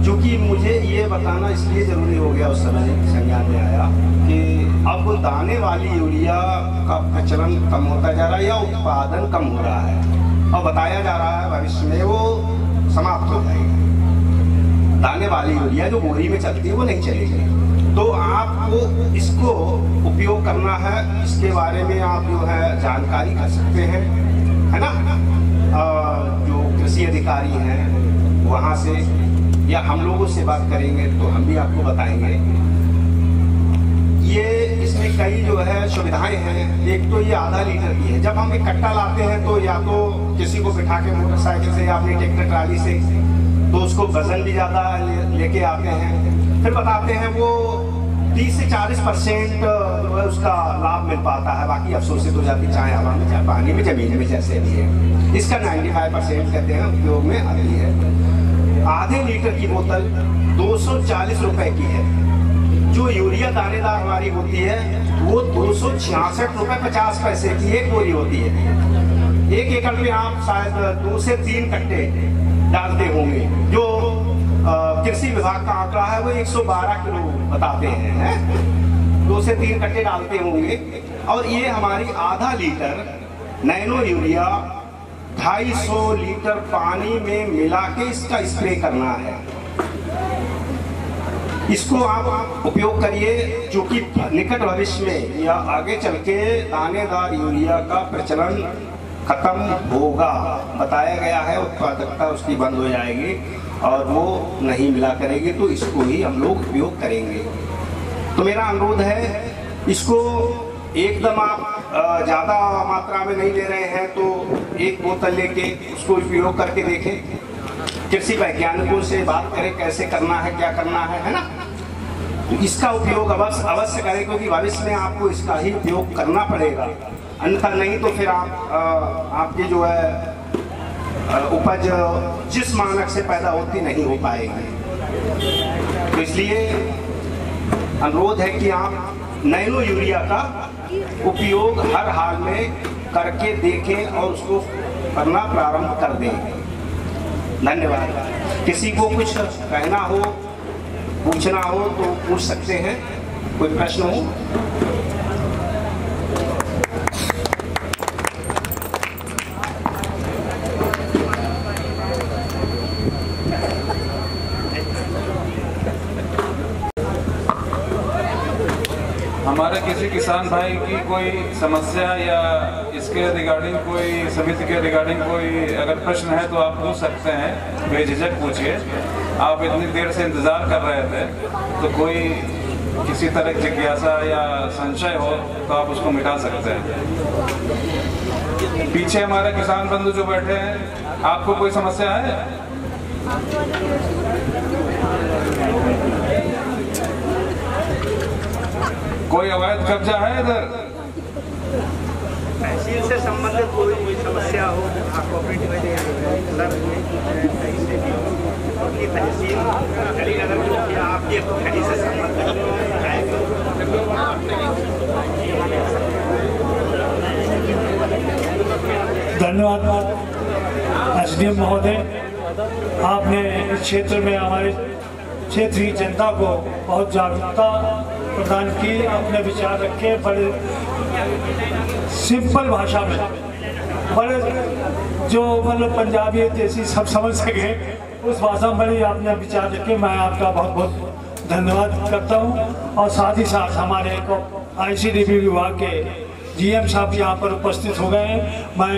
क्योंकि मुझे ये बताना इसलिए जरूरी हो गया उस समय संज्ञान में आया कि अब दाने वाली यूरिया का प्रचलन कम होता जा रहा है या उत्पादन कम हो रहा है, और बताया जा रहा है भविष्य में वो समाप्त हो जाएगी। दाने वाली यूरिया जो बोरी में चलती है वो नहीं चलेगी। तो आपको इसको उपयोग करना है, इसके बारे में आप जो है जानकारी कर सकते हैं, है ना। जो कृषि अधिकारी हैं वहाँ से या हम लोगों से बात करेंगे तो हम भी आपको बताएंगे। ये इसमें कई जो है सुविधाएं हैं। एक तो ये आधा लीटर की है। जब हम इकट्ठा लाते हैं तो या तो किसी को बिठा के मोटरसाइकिल से या अपनी ट्रैक्टर ट्राली से, तो उसको वजन भी ज़्यादा लेके आते हैं। फिर बताते हैं वो 30 से 40% जो है उसका लाभ मिल पाता है, बाकी अफसोसित हो जाती चाहे हवा में चाहे पानी में जमीन में जैसे भी है। इसका 95% कहते हैं उपयोग में आती है। आधे लीटर की बोतल 240 रुपए की है। जो यूरिया दानेदार हमारी होती है वो 266 रुपए 50 पैसे की एक बोरी होती है। 1 एकड़ में आप शायद 2 से 3 कट्टे डालते होंगे। जो कृषि विभाग का आंकड़ा है वो 112 किलो बताते हैं। 2 से 3 कट्टे डालते होंगे। और ये हमारी आधा लीटर नैनो यूरिया 250 लीटर पानी में मिला के इसका स्प्रे करना है। इसको आप उपयोग करिए, क्योंकि निकट भविष्य में या आगे चल के दानेदार यूरिया का प्रचलन खत्म होगा। बताया गया है उत्पादकता उसकी बंद हो जाएगी और वो नहीं मिला करेगी, तो इसको ही हम लोग उपयोग करेंगे। तो मेरा अनुरोध है, इसको एकदम आप ज़्यादा मात्रा में नहीं ले रहे हैं तो 1 बोतल लेके उसको उपयोग करके देखें। कृषि वैज्ञानिकों से बात करें कैसे करना है, क्या करना है ना। तो इसका उपयोग अवश्य करें, क्योंकि भविष्य में आपको इसका ही उपयोग करना पड़ेगा। अन्यथा नहीं तो फिर आपकी जो है उपज जिस मानक से पैदा होती नहीं हो पाएगी। तो इसलिए अनुरोध है कि आप नैनो यूरिया का उपयोग हर हाल में करके देखें और उसको करना प्रारंभ कर दें। धन्यवाद। किसी को कुछ कहना हो, पूछना हो तो पूछ सकते हैं। कोई प्रश्न हो? हमारे किसी किसान भाई की कोई समस्या या इसके रिगार्डिंग कोई समिति के रिगार्डिंग कोई अगर प्रश्न है तो आप पूछ सकते हैं, बेझिझक पूछिए। आप इतनी देर से इंतज़ार कर रहे थे तो कोई किसी तरह की जिज्ञासा या संशय हो तो आप उसको मिटा सकते हैं। पीछे हमारे किसान बंधु जो बैठे हैं, आपको कोई समस्या है? कोई अवैध कब्जा है इधर? तहसील से संबंधित कोई समस्या हो, कोऑपरेटिव तहसील आपके खड़ी से संबंधित धन्यवाद एसडीएम महोदय, आपने इस क्षेत्र में हमारे क्षेत्र की जनता को बहुत जागरूकता प्रदान की, अपने विचार रखे, बड़े सिंपल भाषा में, बड़े जो मतलब पंजाबी जैसी सब समझ सके उस भाषा में बड़े आपने विचार रखे। मैं आपका बहुत बहुत धन्यवाद करता हूं। और साथ ही साथ हमारे आईसीडीपी विभाग के जीएम साहब यहाँ पर उपस्थित हो गए हैं। मैं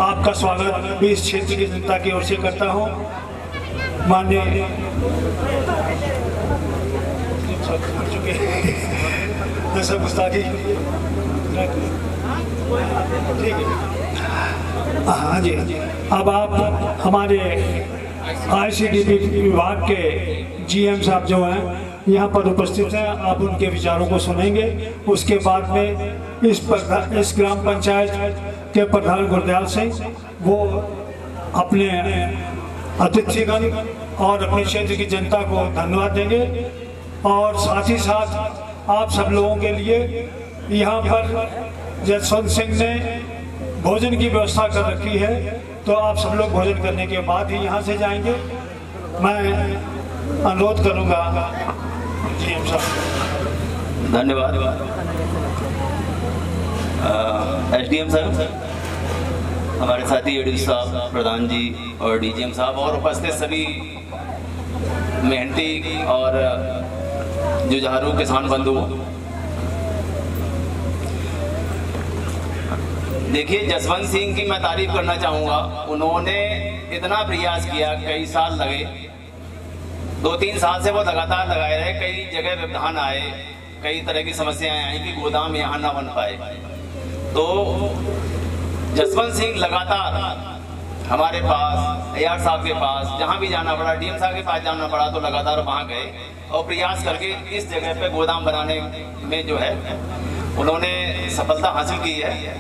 आपका स्वागत भी इस क्षेत्र की जनता की ओर से करता हूँ। माननीय गुस्ताखी, ठीक है, हाँ जी। अब आप हमारे आईसीडीपी विभाग के जीएम साहब जो हैं यहाँ पर उपस्थित हैं, आप उनके विचारों को सुनेंगे। उसके बाद में इस ग्राम पंचायत के प्रधान गुरदयाल सिंह वो अपने अतिथिगण और अपने क्षेत्र की जनता को धन्यवाद देंगे। और साथ ही साथ आप सब लोगों के लिए यहाँ पर जसवंत सिंह ने भोजन की व्यवस्था कर रखी है, तो आप सब लोग भोजन करने के बाद ही यहाँ से जाएंगे। मैं अनुरोध करूँगा जीएम साहब। धन्यवाद एसडीएम साहब, हमारे साथी एडीओ साहब, प्रधान जी और डीजीएम साहब और उपस्थित सभी मेहनती और जुझारू किसान बंधु। देखिए, जसवंत सिंह की मैं तारीफ करना चाहूँगा। उन्होंने इतना प्रयास किया, कई साल लगे, 2-3 साल से वो लगातार लगाए रहे। कई जगह व्यवधान आए, कई तरह की समस्याएं आई कि गोदाम यहाँ ना बन पाए, तो जसवंत सिंह लगातार हमारे पास, एआर साहब के पास, जहाँ भी जाना पड़ा, डीएम साहब के पास जाना पड़ा, तो लगातार वहाँ गए और प्रयास करके इस जगह पे गोदाम बनाने में जो है उन्होंने सफलता हासिल की है।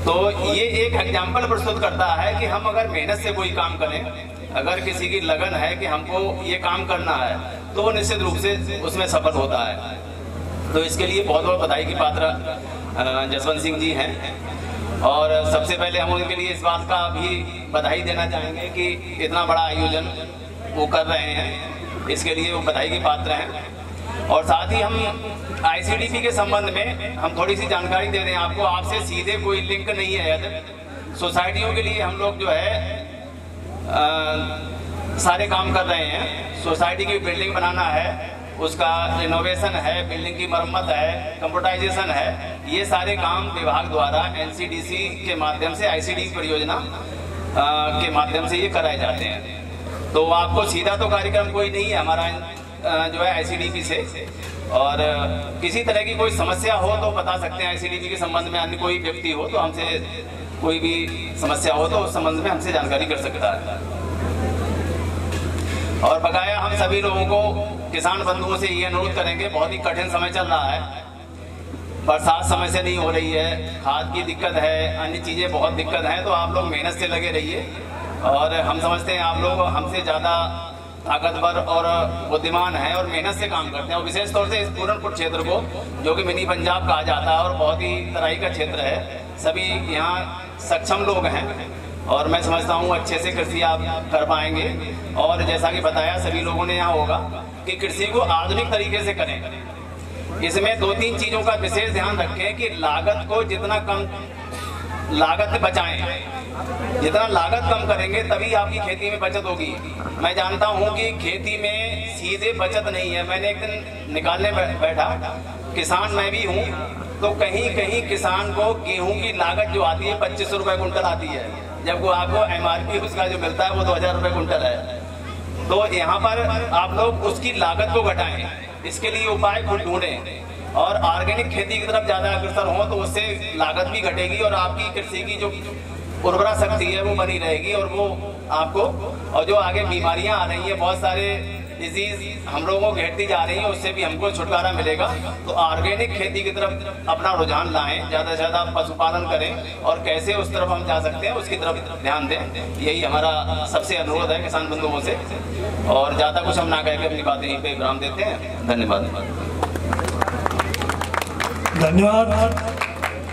तो ये एक एग्जाम्पल प्रस्तुत करता है कि हम अगर मेहनत से कोई काम करें, अगर किसी की लगन है कि हमको ये काम करना है, तो वो निश्चित रूप से उसमें सफल होता है। तो इसके लिए बहुत बहुत बधाई की पात्र जसवंत सिंह जी हैं। और सबसे पहले हम उनके लिए इस बात का भी बधाई देना चाहेंगे कि इतना बड़ा आयोजन वो कर रहे हैं, इसके लिए वो बधाई की पात्र हैं। और साथ ही हम आईसीडीपी के संबंध में हम थोड़ी सी जानकारी दे दें आपको। आपसे सीधे कोई लिंक नहीं है। सोसाइटियों के लिए हम लोग जो है सारे काम कर रहे हैं। सोसाइटी की बिल्डिंग बनाना है, उसका रिनोवेशन है, बिल्डिंग की मरम्मत है, कंप्यूटराइजेशन है, ये सारे काम विभाग द्वारा एनसीडीसी के माध्यम से, आईसीडी परियोजना के माध्यम से ये कराए जाते हैं। तो आपको सीधा तो कार्यक्रम कोई नहीं है हमारा जो है आईसीडीपी से। और किसी तरह की कोई समस्या हो तो बता सकते हैं आईसीडीपी के संबंध में। अन्य कोई व्यक्ति हो तो हमसे कोई भी समस्या हो तो उस संबंध में हमसे जानकारी कर सकता है। और बकाया हम सभी लोगों को, किसान बंधुओं से ये अनुरोध करेंगे, बहुत ही कठिन समय चल रहा है, बरसात समय से नहीं हो रही है, खाद की दिक्कत है, अन्य चीज़ें बहुत दिक्कत हैं, तो आप लोग मेहनत से लगे रहिए। और हम समझते हैं आप लोग हमसे ज़्यादा ताकतवर और बुद्धिमान हैं और मेहनत से काम करते हैं। और विशेष तौर से इस पूरनपुर क्षेत्र को, जो कि मिनी पंजाब कहा जाता है और बहुत ही तराई का क्षेत्र है, सभी यहाँ सक्षम लोग हैं और मैं समझता हूँ अच्छे से कृषि आप कर पाएंगे। और जैसा कि बताया सभी लोगों ने यहाँ होगा कि कृषि को आधुनिक तरीके से करें। इसमें 2-3 चीज़ों का विशेष ध्यान रखें कि लागत को जितना कम लागत बचाएं। जितना लागत कम करेंगे तभी आपकी खेती में बचत होगी। मैं जानता हूं कि खेती में सीधे बचत नहीं है। मैंने एक दिन निकालने बैठा, किसान मैं भी हूं, तो कहीं कहीं किसान को गेहूं की लागत जो आती है 2500 रुपए कुंटल आती है, जबकि आपको MRP उसका जो मिलता है वो 2000 रुपए कुंटल है। तो यहाँ पर आप लोग उसकी लागत को घटाएं, इसके लिए उपाय खुद ढूंढें और ऑर्गेनिक खेती की तरफ ज्यादा अग्रसर हो, तो उससे लागत भी घटेगी और आपकी कृषि की जो उर्वरा शक्ति है वो बनी रहेगी। और वो आपको, और जो आगे बीमारियां आ रही हैं, बहुत सारे डिजीज हम लोगों को घेरती जा रही है, उससे भी हमको छुटकारा मिलेगा। तो ऑर्गेनिक खेती की तरफ अपना रुझान लाएं, ज्यादा से ज्यादा पशुपालन करें और कैसे उस तरफ हम जा सकते हैं उसकी तरफ ध्यान दें। यही हमारा सबसे अनुरोध है किसान बंधुओं से। और ज्यादा कुछ हम ना कह के अपनी बातें यहीं पे विराम देते हैं। धन्यवाद। धन्यवाद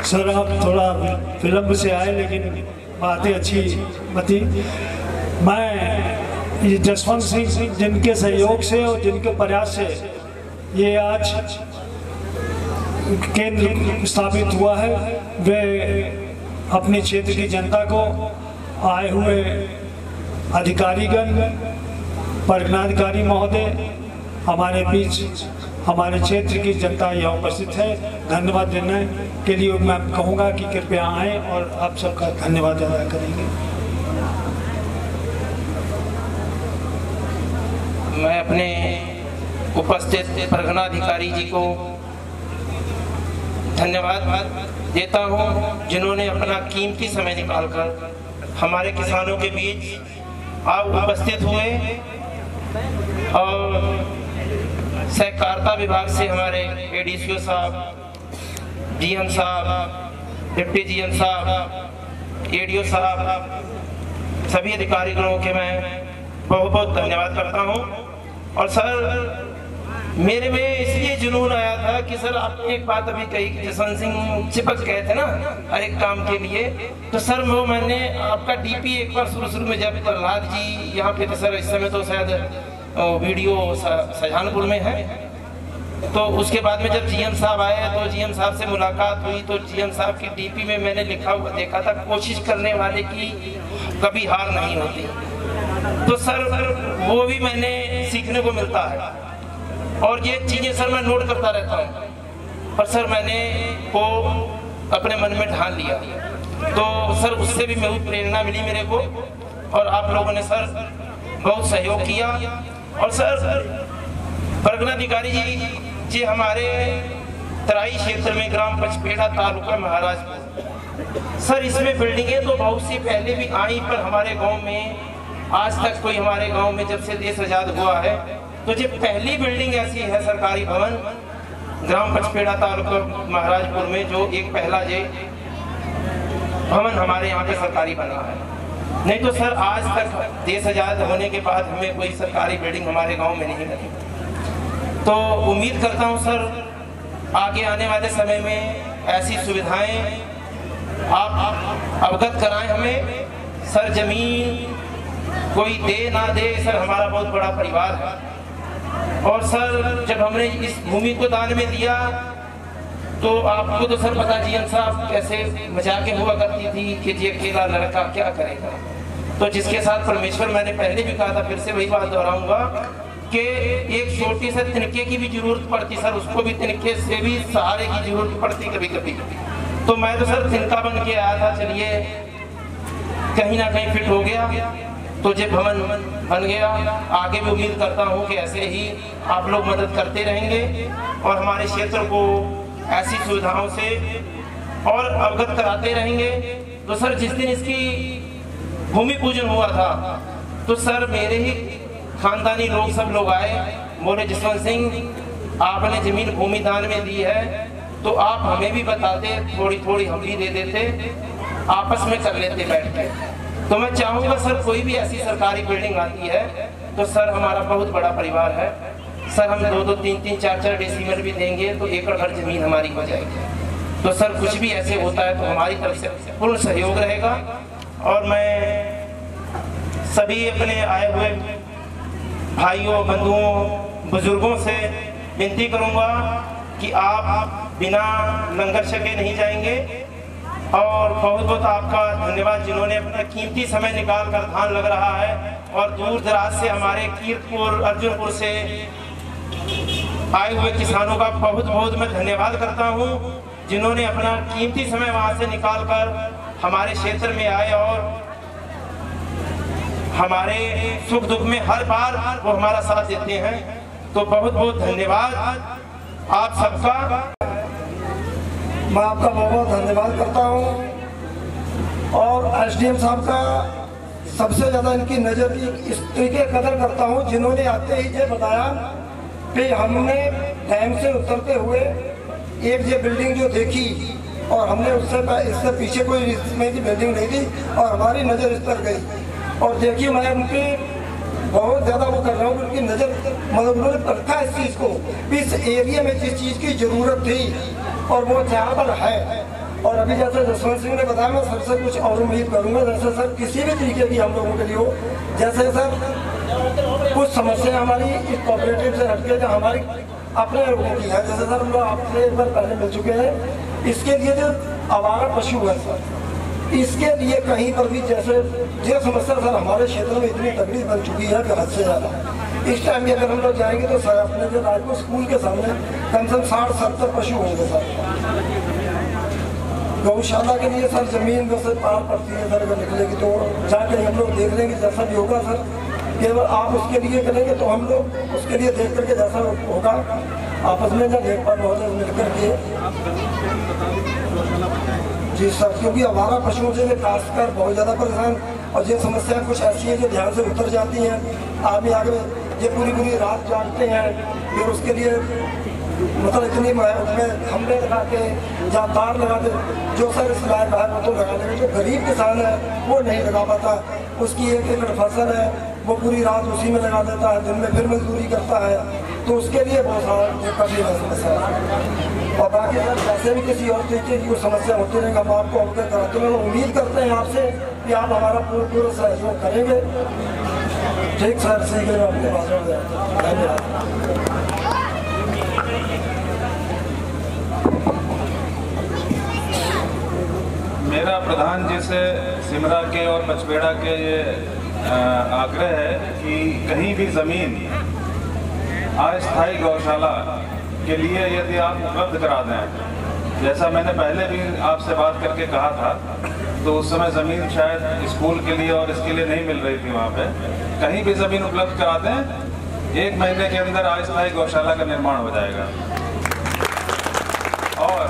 सर, आप थोड़ा विलम्ब से आए लेकिन बातें अच्छी बती। मैं ये जसवंत सिंह जिनके सहयोग से और जिनके प्रयास से ये आज केंद्र स्थापित हुआ है, वे अपने क्षेत्र की जनता को आए हुए अधिकारीगण, परिणाधिकारी महोदय, हमारे बीच हमारे क्षेत्र की जनता यहाँ उपस्थित है, धन्यवाद देने के लिए मैं कहूँगा कि कृपया आएँ और आप सबका धन्यवाद अदा करेंगे। मैं अपने उपस्थित परगनाधिकारी जी को धन्यवाद देता हूं, जिन्होंने अपना कीमती समय निकालकर हमारे किसानों के बीच आप उपस्थित हुए। और सहकारिता विभाग से हमारे ADCO साहब, GM साहब, डिप्टी GM साहब, ADO साहब, सभी अधिकारियों के मैं बहुत बहुत धन्यवाद करता हूं। और सर, मेरे में इसलिए जुनून आया था कि सर आपने एक बात अभी कही कि जसवंत सिंह चिपक गए थे ना हर एक काम के लिए, तो सर वो मैंने आपका DP एक बार शुरू में जब प्रहलाद जी यहाँ पे थे सर, इस समय तो शायद वीडियो शाहजहानपुर में है, तो उसके बाद में जब GM साहब आए तो GM साहब से मुलाकात हुई, तो GM साहब की DP में मैंने लिखा हुआ देखा था, कोशिश करने वाले की कभी हार नहीं होती। तो सर वो भी मैंने सीखने को मिलता है और ये चीजें सर मैं नोट करता रहता हूँ। पर सर मैंने को अपने मन में ठान लिया, तो सर उससे भी बहुत प्रेरणा मिली मेरे को। और आप लोगों ने सर बहुत सहयोग किया। और सर परगनाधिकारी जी हमारे तराई क्षेत्र में ग्राम पचपेड़ा तालुका महाराजपुर, सर इसमें बिल्डिंगें तो बहुत सी पहले भी आई, पर हमारे गांव में आज तक कोई, हमारे गांव में जब से देश आजाद हुआ है तो जो पहली बिल्डिंग ऐसी है सरकारी भवन ग्राम पचपेड़ा तालुका महाराजपुर में, जो एक पहला जे भवन हमारे यहाँ पे सरकारी बना है। नहीं तो सर आज तक देश आजाद होने के बाद हमें कोई सरकारी बिल्डिंग हमारे गांव में नहीं मिली। तो उम्मीद करता हूं सर आगे आने वाले समय में ऐसी सुविधाएं आप अवगत कराएं हमें। सर जमीन कोई दे ना दे, सर हमारा बहुत बड़ा परिवार है। और सर जब हमने इस भूमि को दान में दिया तो आपको तो सर पता GM साहब कैसे मजाकें हुआ करती थी कि ये अकेला लड़का क्या करेगा। तो जिसके साथ परमेश्वर, मैंने पहले भी कहा था, फिर से वही बात दोहराऊंगा कि एक छोटी से तिनके की भी जरूरत पड़ती सर, उसको भी तिनके से भी सहारे की जरूरत पड़ती कभी कभी। तो मैं तो सर तिनका बन के आया था, चलिए कहीं ना कहीं फिट हो गया, तो ये भवन बन गया। आगे भी उम्मीद करता हूँ कि ऐसे ही आप लोग मदद करते रहेंगे और हमारे क्षेत्र को ऐसी सुविधाओं से और अवगत कराते रहेंगे। तो सर जिस दिन इसकी भूमि पूजन हुआ था तो सर मेरे ही खानदानी लोग सब लोग आए, बोले जसवंत सिंह आपने जमीन भूमि दान में दी है तो आप हमें भी बताते, थोड़ी थोड़ी हम भी दे देते, आपस में कर लेते बैठ के। तो मैं चाहूँगा सर कोई भी ऐसी सरकारी बिल्डिंग आती है तो सर हमारा बहुत बड़ा परिवार है सर, हम 2-2, 3-3, 4-4 डेसीमल भी देंगे तो एकड़ भर जमीन हमारी हो जाएगी। तो सर कुछ भी ऐसे होता है तो हमारी तरफ से पूर्ण सहयोग रहेगा। और मैं सभी अपने आए हुए भाइयों, बंधुओं, बुजुर्गों से विनती करूंगा कि आप बिना लंगर छके नहीं जाएंगे और बहुत बहुत आपका धन्यवाद जिन्होंने अपना कीमती समय निकाल कर धान लग रहा है। और दूर दराज से हमारे कीर्तपुर अर्जुनपुर से आए हुए किसानों का बहुत बहुत मैं धन्यवाद करता हूं, जिन्होंने अपना कीमती समय वहां से निकाल कर हमारे क्षेत्र में आए और हमारे सुख दुख में हर बार वो हमारा साथ देते हैं। तो बहुत बहुत धन्यवाद आप सबका। मैं आपका बहुत बहुत धन्यवाद करता हूं और एसडीएम साहब का सबसे ज़्यादा इनकी नज़र इस तरीके कदर करता हूं, जिन्होंने आते ही ये बताया कि हमने डैम से उतरते हुए एक ये बिल्डिंग जो देखी और हमने इससे पीछे कोई इसमें की बिल्डिंग नहीं थी और हमारी नज़र इस पर गई और देखिए मैं उनकी बहुत ज़्यादा वो कर रहा हूँ, उनकी नज़र मतलब उन्होंने परखा इस चीज़ को, इस एरिया में जिस चीज़ की ज़रूरत थी और वो जहाँ पर है। और अभी जैसे जसवंत सिंह ने बताया, मैं सर से कुछ और उम्मीद करूँगा, जैसे सर किसी भी तरीके की हम लोगों के लिए हो, जैसे सर कुछ समस्या हमारी इस कोऑपरेटिव से हटके जो हमारी अपने लोगों की है, जैसे सर हम लोग आपसे एक बार पहले मिल चुके हैं, इसके लिए जो आवारा पशु है सर, इसके लिए कहीं पर भी जैसे ये समस्या सर हमारे क्षेत्र में इतनी तगड़ी बन चुकी है कि हद से ज़्यादा। इस टाइम भी अगर हम लोग जाएंगे तो सर अपने जो राजपुर स्कूल के सामने कम से कम 60-70 पशु होंगे सर। गौशाला के लिए सर जमीन वैसे पार पड़ती है सर, अगर निकलेगी तो जाकर हम लोग देख लेंगे जैसा भी होगा सर। केवल आप उसके लिए करेंगे तो हम लोग उसके लिए देख करके जैसा होगा आपस में जब देखभाल महोदय मिल करके जी सर, क्योंकि हमारा पशुओं से खासकर बहुत ज़्यादा परेशान और ये समस्याएं कुछ ऐसी हैं जो ध्यान से उतर जाती हैं। आदमी आगे ये पूरी रात जागते हैं, फिर उसके लिए मतलब इतनी उसमें हमले लगा के या तार लगा के जो सर इस लायक है वो तो लगा लेगा, जो गरीब किसान है वो नहीं लगा पाता। उसकी 1 एकड़ फसल है वो पूरी रात उसी में लगा देता है, दिन में फिर मजदूरी करता है, तो उसके लिए बहुत सारा कभी समस्या है। और बाकी सर जैसे भी किसी और तरीके की समस्या होती रहेगी हम आपको अवगत कराते हैं। उम्मीद करते हैं आपसे कि आप हमारा पूरा सहयोग करेंगे। ठीक सर, सही है आपके पास। धन्यवाद। मेरा प्रधान जी से सिमरा के और पचपेड़ा के ये आग्रह है कि कहीं भी ज़मीन अस्थायी गौशाला के लिए यदि आप उपलब्ध करा दें, जैसा मैंने पहले भी आपसे बात करके कहा था, तो उस समय ज़मीन शायद स्कूल के लिए और इसके लिए नहीं मिल रही थी वहाँ पे, कहीं भी ज़मीन उपलब्ध करा दें, 1 महीने के अंदर अस्थायी गौशाला का निर्माण हो जाएगा। और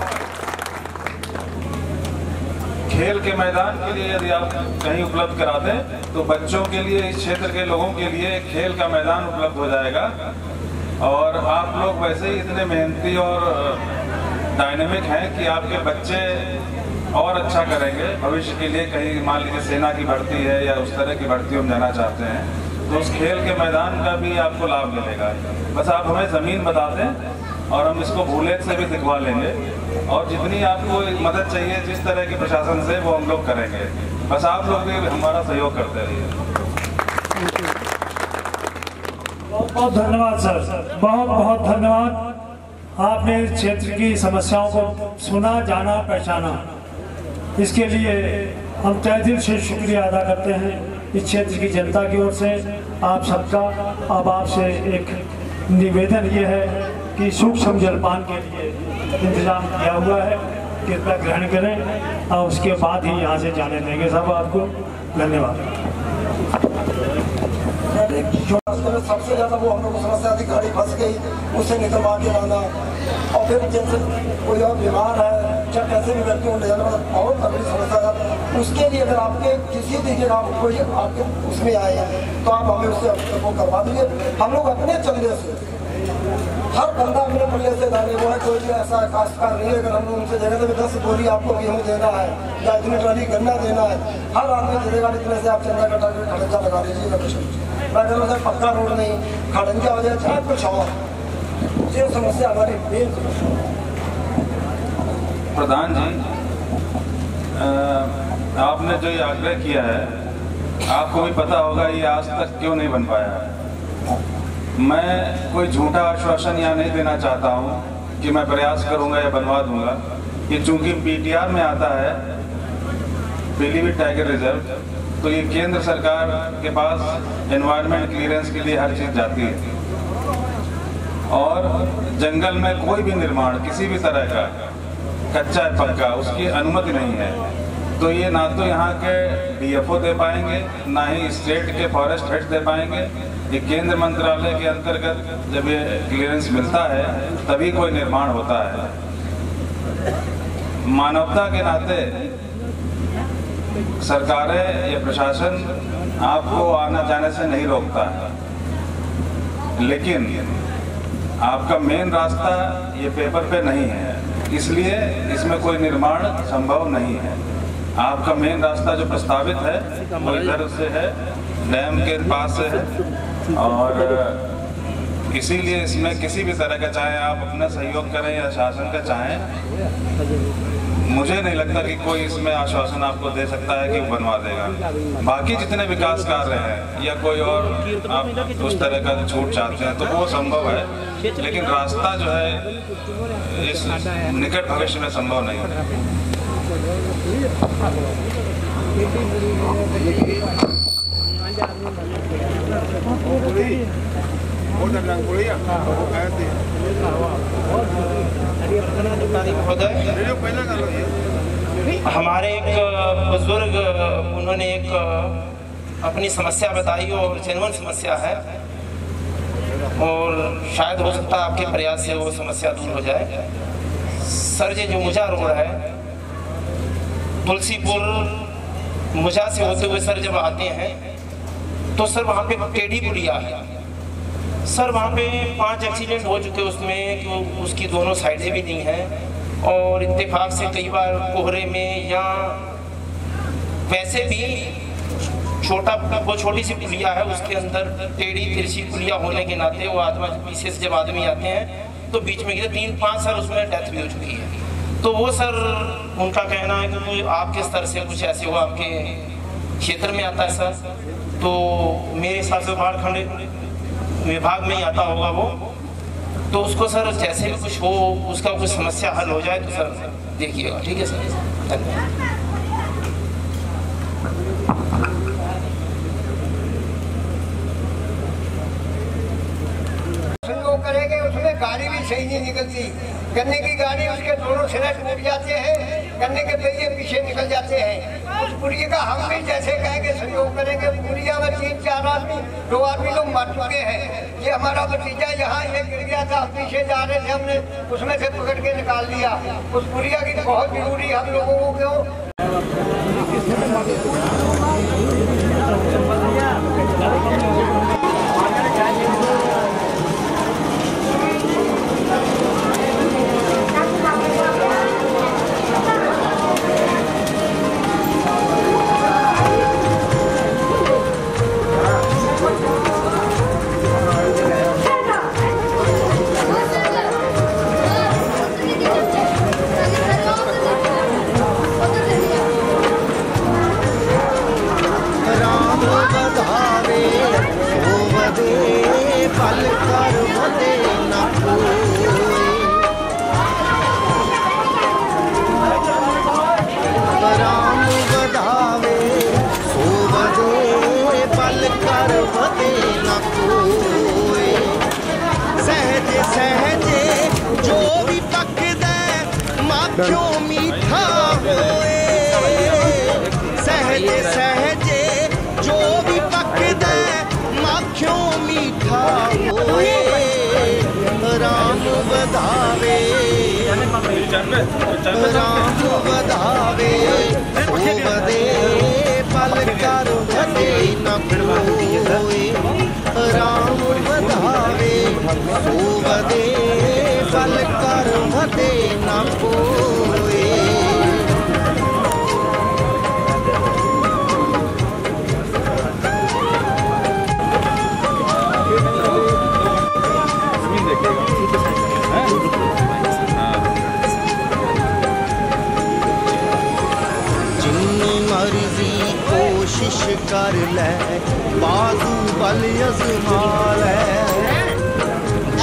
खेल के मैदान के लिए यदि आप कहीं उपलब्ध करा दें तो बच्चों के लिए, इस क्षेत्र के लोगों के लिए खेल का मैदान उपलब्ध हो जाएगा। और आप लोग वैसे ही इतने मेहनती और डायनेमिक हैं कि आपके बच्चे और अच्छा करेंगे भविष्य के लिए। कहीं मान लीजिए सेना की भर्ती है या उस तरह की भर्ती हम जाना चाहते हैं, तो उस खेल के मैदान का भी आपको लाभ मिलेगा। बस आप हमें ज़मीन बता दें और हम इसको भूलेख से भी दिखवा लेंगे, और जितनी आपको मदद चाहिए जिस तरह के प्रशासन से, वो हम लोग करेंगे। बस आप लोग भी हमारा सहयोग करते रहिए। बहुत बहुत धन्यवाद सर, बहुत बहुत धन्यवाद। आपने इस क्षेत्र की समस्याओं को सुना, जाना, पहचाना, इसके लिए हम तहे दिल से शुक्रिया अदा करते हैं इस क्षेत्र की जनता की ओर से आप सबका। अब आपसे एक निवेदन ये है कि सूक्ष्म जलपान के लिए इंतजाम किया हुआ है, कृपया ग्रहण करें और उसके बाद ही यहाँ से जाने देंगे सब आपको। धन्यवाद। सबसे ज़्यादा वो हम लोग को समस्या थी, गाड़ी फंस गई, उसे निकलवा के लाना, और फिर जैसे कोई और बीमार है चाहे कैसे भी व्यक्ति को ले जाना, बहुत तकलीफ समस्या है। उसके लिए अगर आपके किसी तरीके का कोई आपके उसमें आए तो आप हमें उससे वो करवा दीजिए। हम लोग अपने चंदे से, हर बंदा अपने पल्ले से डाले, वो है कोई भी ऐसा काश्तकार नहीं है। अगर हम लोग उनसे जगह से 10 बोरी आपको गेहूँ देना है या इतनी ट्राली गन्ना देना है, हर आदमी देगा इतने से आप चंदा कटा के खर्चा लगा लीजिएगा। मैं कह रहा हूँ पक्का रोड नहीं, खड़ंजा हो जाए चाहे कुछ और, ये समस्या हमारी मेन। प्रधान जी, आपने जो ये आग्रह किया है, आपको भी पता होगा ये आज तक क्यों नहीं बन पाया है। मैं कोई झूठा आश्वासन यहाँ नहीं देना चाहता हूँ कि मैं प्रयास करूँगा या बनवा दूँगा। ये चूँकि पीटीआर में आता है पीलीभीत टाइगर रिजर्व, तो ये केंद्र सरकार के पास एनवायरनमेंट क्लियरेंस के लिए हर चीज़ जाती है। और जंगल में कोई भी निर्माण किसी भी तरह का, कच्चा है पक्का, उसकी अनुमति नहीं है। तो ये ना तो यहाँ के DFO दे पाएंगे, ना ही स्टेट के फॉरेस्ट हेड दे पाएंगे। ये केंद्र मंत्रालय के अंतर्गत जब ये क्लियरेंस मिलता है तभी कोई निर्माण होता है। मानवता के नाते सरकारें या प्रशासन आपको आना जाने से नहीं रोकता है, लेकिन आपका मेन रास्ता ये पेपर पे नहीं है, इसलिए इसमें कोई निर्माण संभव नहीं है। आपका मेन रास्ता जो प्रस्तावित है वो इधर से है, डैम के पास से है, और इसीलिए इसमें किसी भी तरह का, चाहे आप अपना सहयोग करें या शासन का चाहें, मुझे नहीं लगता कि कोई इसमें आश्वासन आपको दे सकता है कि वो बनवा देगा। बाकी जितने विकास कार्य हैं या कोई और आप उस तरह का छूट चाहते हैं तो वो संभव है, लेकिन रास्ता जो है इस निकट भविष्य में संभव नहीं है। हमारे एक बुजुर्ग, उन्होंने एक अपनी समस्या बताई और जेन्युइन समस्या है, और शायद हो सकता है आपके प्रयास से वो समस्या दूर हो जाए। सर जी, जो मुजा रोड है, तुलसीपुर मुजा से होते हुए सर जब आते हैं तो सर वहाँ पे टेढ़ी पुलिया है। सर वहाँ पे 5 एक्सीडेंट हो चुके उसमें, कि उसकी दोनों साइडें भी नहीं हैं, और इत्तेफाक से कई बार कोहरे में या वैसे भी वो छोटी सी पुलिया है, उसके अंदर टेढ़ी तिरछी पुलिया होने के नाते वो आदमी पीछे से जब आदमी आते हैं तो बीच में 3-5 सर उसमें डेथ भी हो चुकी है। तो वो सर, उनका कहना है कि आपके स्तर से कुछ ऐसे हो, आपके क्षेत्र में आता है सर, तो मेरे हिसाब से बाढ़ विभाग में ही आता होगा वो, तो उसको सर जैसे भी कुछ हो, उसका कुछ समस्या हल हो जाए तो सर देखिएगा। ठीक है सर, धन्यवाद। करेंगे उसमें गाड़ी भी सही नहीं निकलती, गन्ने की गाड़ी उसके दोनों सिरे टूट जाते हैं, गन्ने के पहिए पीछे निकल जाते हैं। उस पुलिया का हम भी जैसे कहेंगे सहयोग करेंगे। पुलिया में 3-4 आदमी, 2 आदमी लोग मर चुके हैं। ये हमारा भतीजा यहाँ ये गिर गया था, पीछे जा रहे थे, हमने उसमें से पकड़ के निकाल लिया। उस पुलिया की बहुत जरूरी हम लोगों को क्यों क्यों मीठा होए, सहजे सहजे जो भी पकदे माखियों मीठा होए। राम बधावे राम बधावे, सोवदे पल कर भले न कोई। राम बधावे सोवदे पल कर भले न कोई। जिन्नी मर्जी कोशिश कर ले, बाजू बल अजमा ले।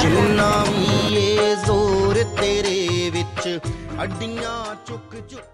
जिन्ना भी ये जोर तेरे विच हड्डियां चुक चुक